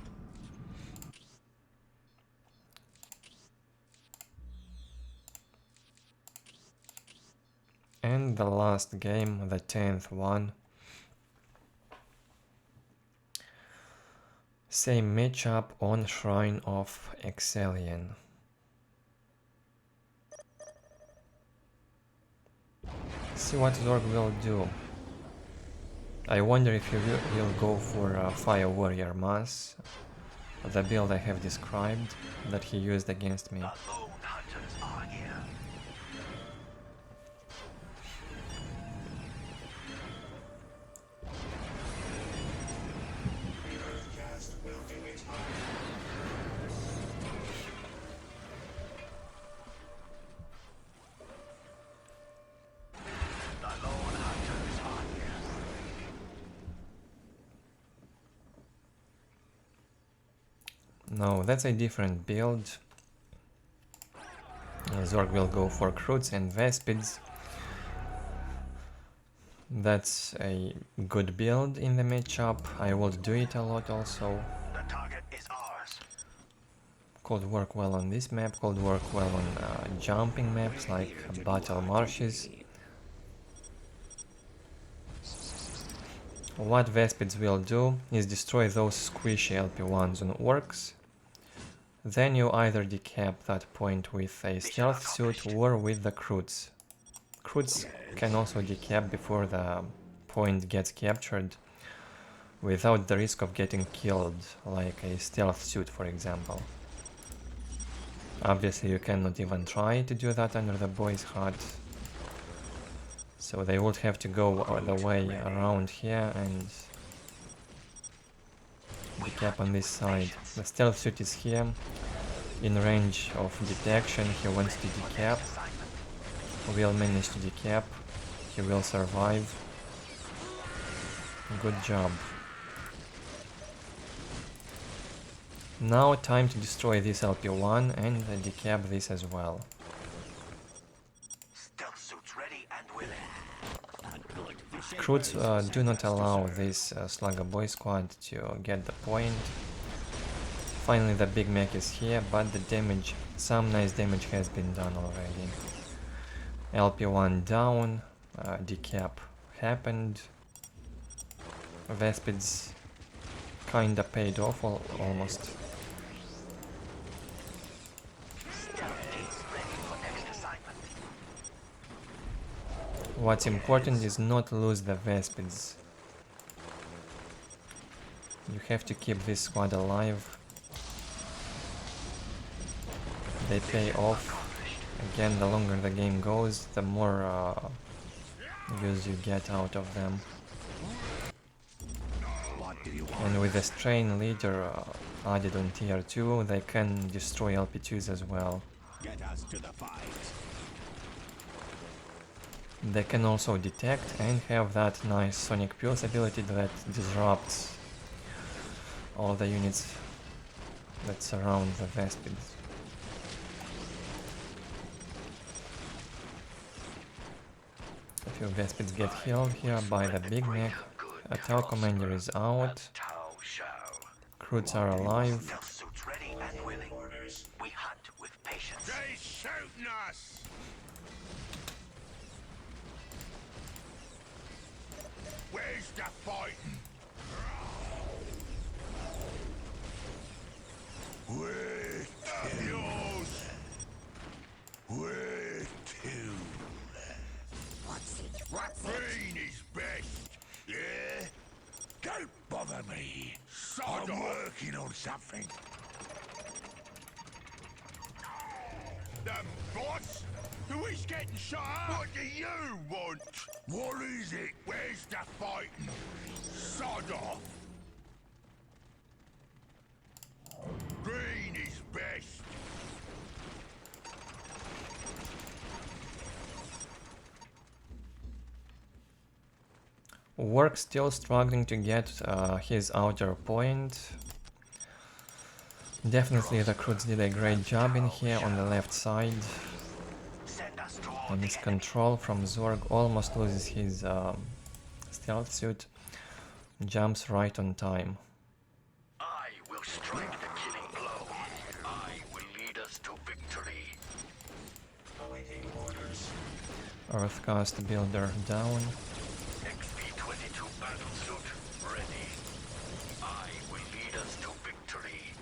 S1: And the last game, the 10th one. Same matchup on Shrine of Excellion. See what Zorg will do. I wonder if he will go for a Fire Warrior Mass the build I have described that he used against me.
S3: Lone hunters are here. The lone hunters are here.
S1: No, that's a different build. Zorg will go for Croods and Vespids. That's a good build in the matchup. I will do it a lot also.
S3: The target is ours.
S1: Could work well on this map, could work well on jumping maps like Battle Marshes. What Vespids will do is destroy those squishy LP1s on Orks. Then you either decap that point with a stealth suit or with the Croods. Croods can also decap before the point gets captured without the risk of getting killed, like a stealth suit for example. Obviously you cannot even try to do that under the boys' hut, so they would have to go the way around here and decap on this side. The stealth suit is here, in range of detection. He wants to decap, will manage to decap, he will survive. Good job. Now time to destroy this LP1 and decap this as well.
S3: Stealth suits ready and willing.
S1: Croods do not allow this Slugger Boy squad to get the point. Finally the big mech is here, but the damage, some nice damage has been done already. LP1 down, decap happened. Vespids kinda paid off almost. What's important is not lose the Vespids. You have to keep this squad alive. They pay off. Again, the longer the game goes, the more use you get out of them. And with the Strain Leader added on tier 2, they can destroy LP2s as well.
S3: Get us to the fight.
S1: They can also detect and have that nice Sonic Pulse ability that disrupts all the units that surround the Vespids. A few Vespids get healed here by the Big Mech. A Tau Commander is out. Croods are alive.
S3: Stealth suits ready and willing. We hunt with patience. They shooting us! Where's the fighting? Where to? Yours. Where to? What's it? Green is best. Yeah? Don't bother me. I'm working on something. The boss? Who is getting shot up? What do you want? What is it? Where's the fighting? Sod off. Green is best.
S1: Orks still struggling to get his outer point. Definitely the Croods did a great job in here on the left side. And his control from Zorg almost loses his stealth suit. Jumps right on time.
S3: I will strike the killing blow. I will lead us to victory.
S1: Earthcast Builder down.
S3: XP-22 battlesuit ready. I will lead us to victory.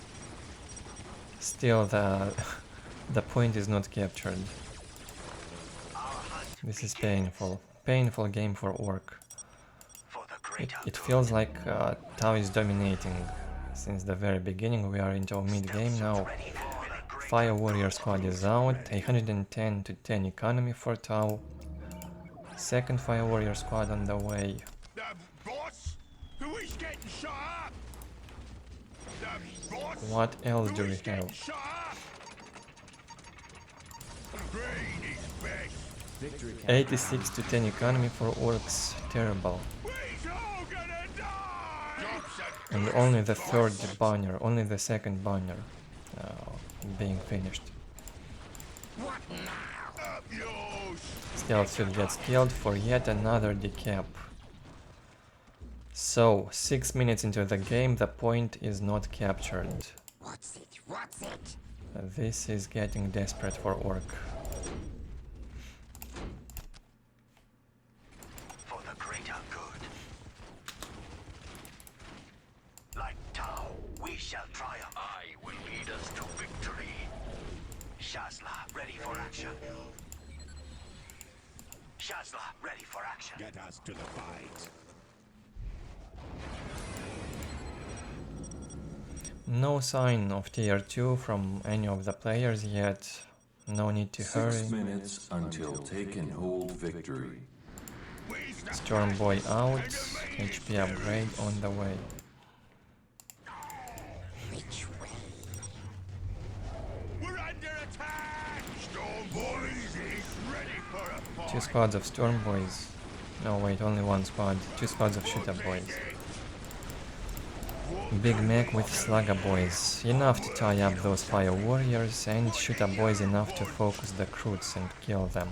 S1: Still the point is not captured. This is painful. Painful game for Ork. It feels like Tau is dominating since the very beginning. We are into mid-game now. Fire Warrior squad is out. 110 to 10 economy for Tau. Second Fire Warrior squad on the way.
S3: Boss? Who is getting shot up? Boss?
S1: What else do
S3: Who
S1: we
S3: is getting
S1: have?
S3: shot up? Green is best.
S5: Victory
S1: 86 to 10 economy for Orks. Terrible.
S3: We's all gonna die!
S1: And only the third banner, only the second banner being finished.
S3: What now? Up yours!
S1: Stealth gets killed for yet another decap. So, 6 minutes into the game, the point is not captured.
S2: What's it? What's it?
S1: This is getting desperate for Ork.
S3: For the greater good. Like Tau, we shall triumph. I will lead us to victory. Shazla, ready for action. Shazla, ready for action. Get us to the fight.
S1: No sign of tier 2 from any of the players yet. No need to hurry.
S5: 6 minutes until taken hold victory.
S1: Storm Boy out. HP upgrade on the way.
S2: Which way?
S3: We're under attack! Storm Boys is ready for a fight.
S1: 2 squads of Storm Boys. No wait, only 1 squad. 2 squads of Shooter Boys. Big Mac with Slugger Boys. Enough to tie up those Fire Warriors, and Shooter Boys enough to focus the Croods and kill them.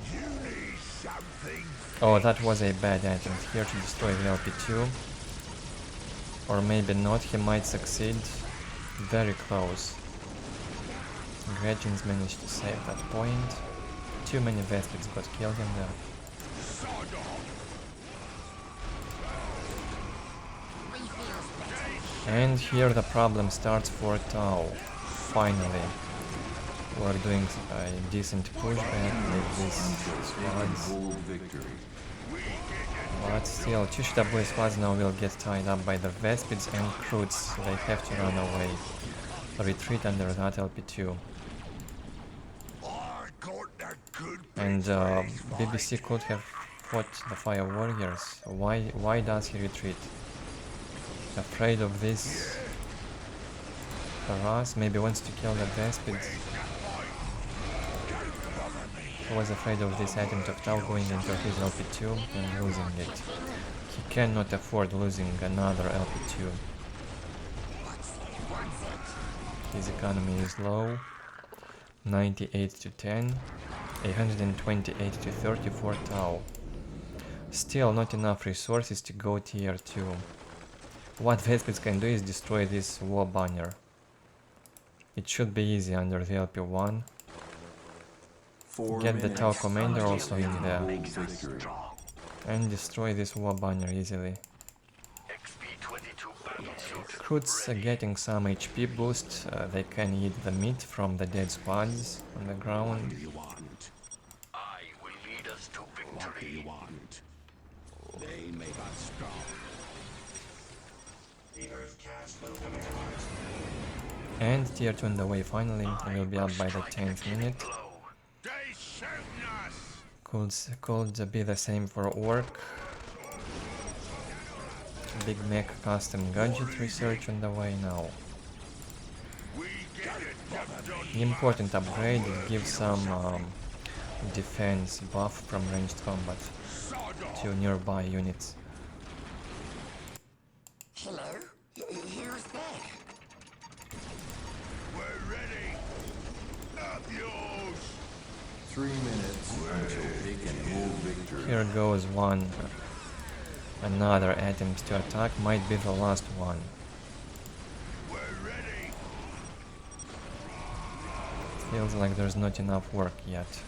S1: Oh, that was a bad attempt here to destroy the LP2. Or maybe not, he might succeed. Very close. Gretchen's managed to save that point. Too many Vespids got killed in there. And here the problem starts for Tau. Finally. We're doing a decent pushback with these squads.
S5: Hold victory.
S1: But still, 2 Shooter Boy squads now will get tied up by the Vespids and Croods. They have to run away. Retreat under that LP2. And BBC could have fought the Fire Warriors. Why does he retreat? Afraid of this harass? Maybe wants to kill the Vespids. He was afraid of this attempt of Tau going into his LP2 and losing it. He cannot afford losing another LP2. His economy is low. 98 to 10. 128 to 30 for Tau. Still not enough resources to go tier 2. What Vespids can do is destroy this war banner. It should be easy under the LP1. Get the Tau commander also in there. And destroy this war banner easily. Croods are getting some HP boost. They can eat the meat from the dead squads on the ground.
S3: I will lead us to victory. What do you want? They make us strong.
S1: And tier 2 on the way finally. Will be up by the 10th minute. Could be the same for Ork. Big Mac custom gadget research on the way now. Important upgrade, it gives some defense buff from ranged combat to nearby units.
S2: Hello? Who's there?
S3: We're ready. Up yours.
S5: 3 minutes until taken hold victory.
S1: Here goes one. Another attempt to attack, might be the last one.
S3: We're ready.
S1: Feels like there's not enough work yet.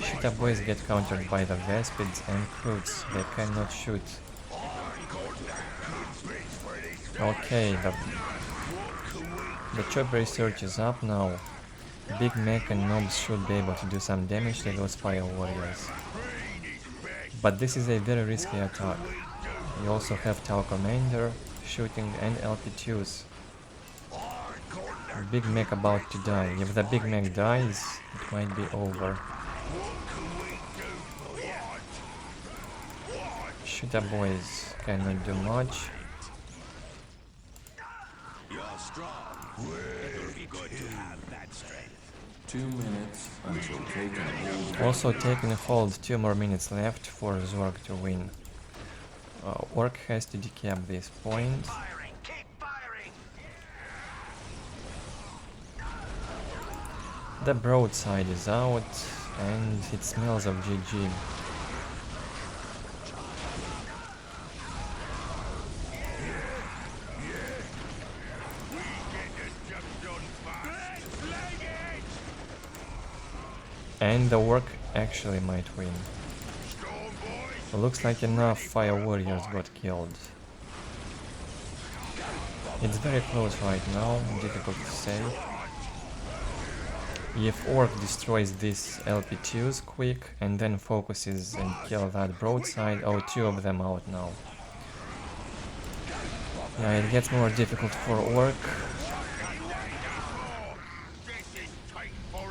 S1: Shooter Boys get countered by the Vespids and Croods. They cannot shoot. Okay, the chopper research is up now. Big Mech and Nobs should be able to do some damage to those Fire Warriors. But this is a very risky attack. You also have Tau Commander, shooting, and LP2s. Big Mac about to die. If the Big Mac dies, it might be over. Shooter boys cannot do much.
S3: You're strong. It'll be good to have that strength.
S5: 2 minutes until taking hold.
S1: Also taking hold, 2 more minutes left for Zorg to win. Ork has to decap this point.
S3: Firing, keep firing.
S1: The broadside is out and it smells of GG. And the Ork actually might win. Looks like enough fire warriors got killed. It's very close right now, difficult to say. If Ork destroys these LP2s quick and then focuses and kill that broadside, oh, 2 of them out now. Yeah, it gets more difficult for Ork.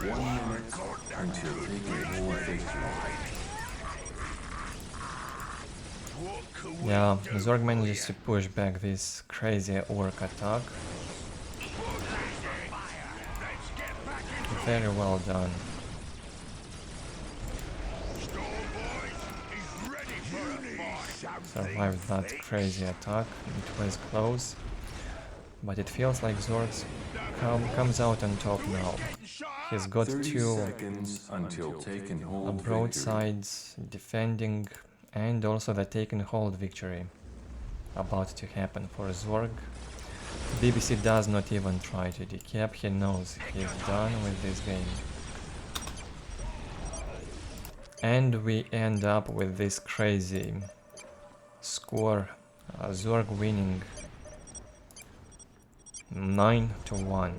S5: 1 minute until taking hold victory.
S1: Yeah, Zorg manages to push back this crazy Ork attack. Very well done. Survived that crazy attack. It was close, but it feels like Zorg comes out on top now. He's got
S5: 30
S1: 2
S5: seconds until taking hold victory.
S1: broadsides, defending, and also the taken hold victory about to happen for Zorg. BBC does not even try to decap, he knows he's done with this game. And we end up with this crazy score, Zorg winning 9-1.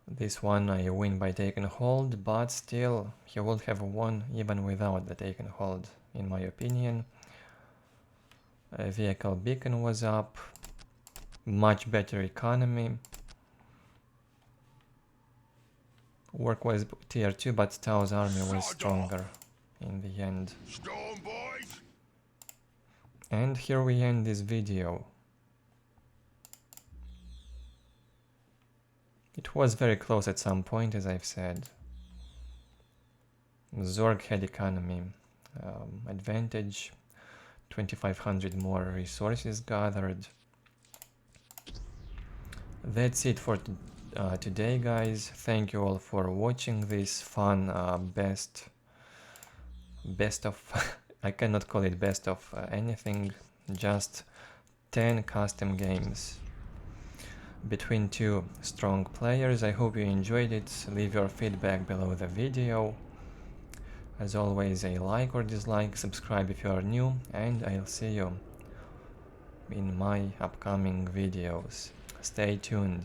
S1: This one I win by taking hold, but still he would have won even without the taken hold, in my opinion. Vehicle beacon was up, much better economy. Work was tier 2, but Tao's army was stronger in the end. And here we end this video. It was very close at some point, as I've said. Zorg had economy advantage, 2500 more resources gathered. That's it for today, guys. Thank you all for watching this fun best of I cannot call it best of anything, just 10 custom games between 2 strong players. I hope you enjoyed it. Leave your feedback below the video. As always, a like or dislike, subscribe if you are new, and I'll see you in my upcoming videos. Stay tuned.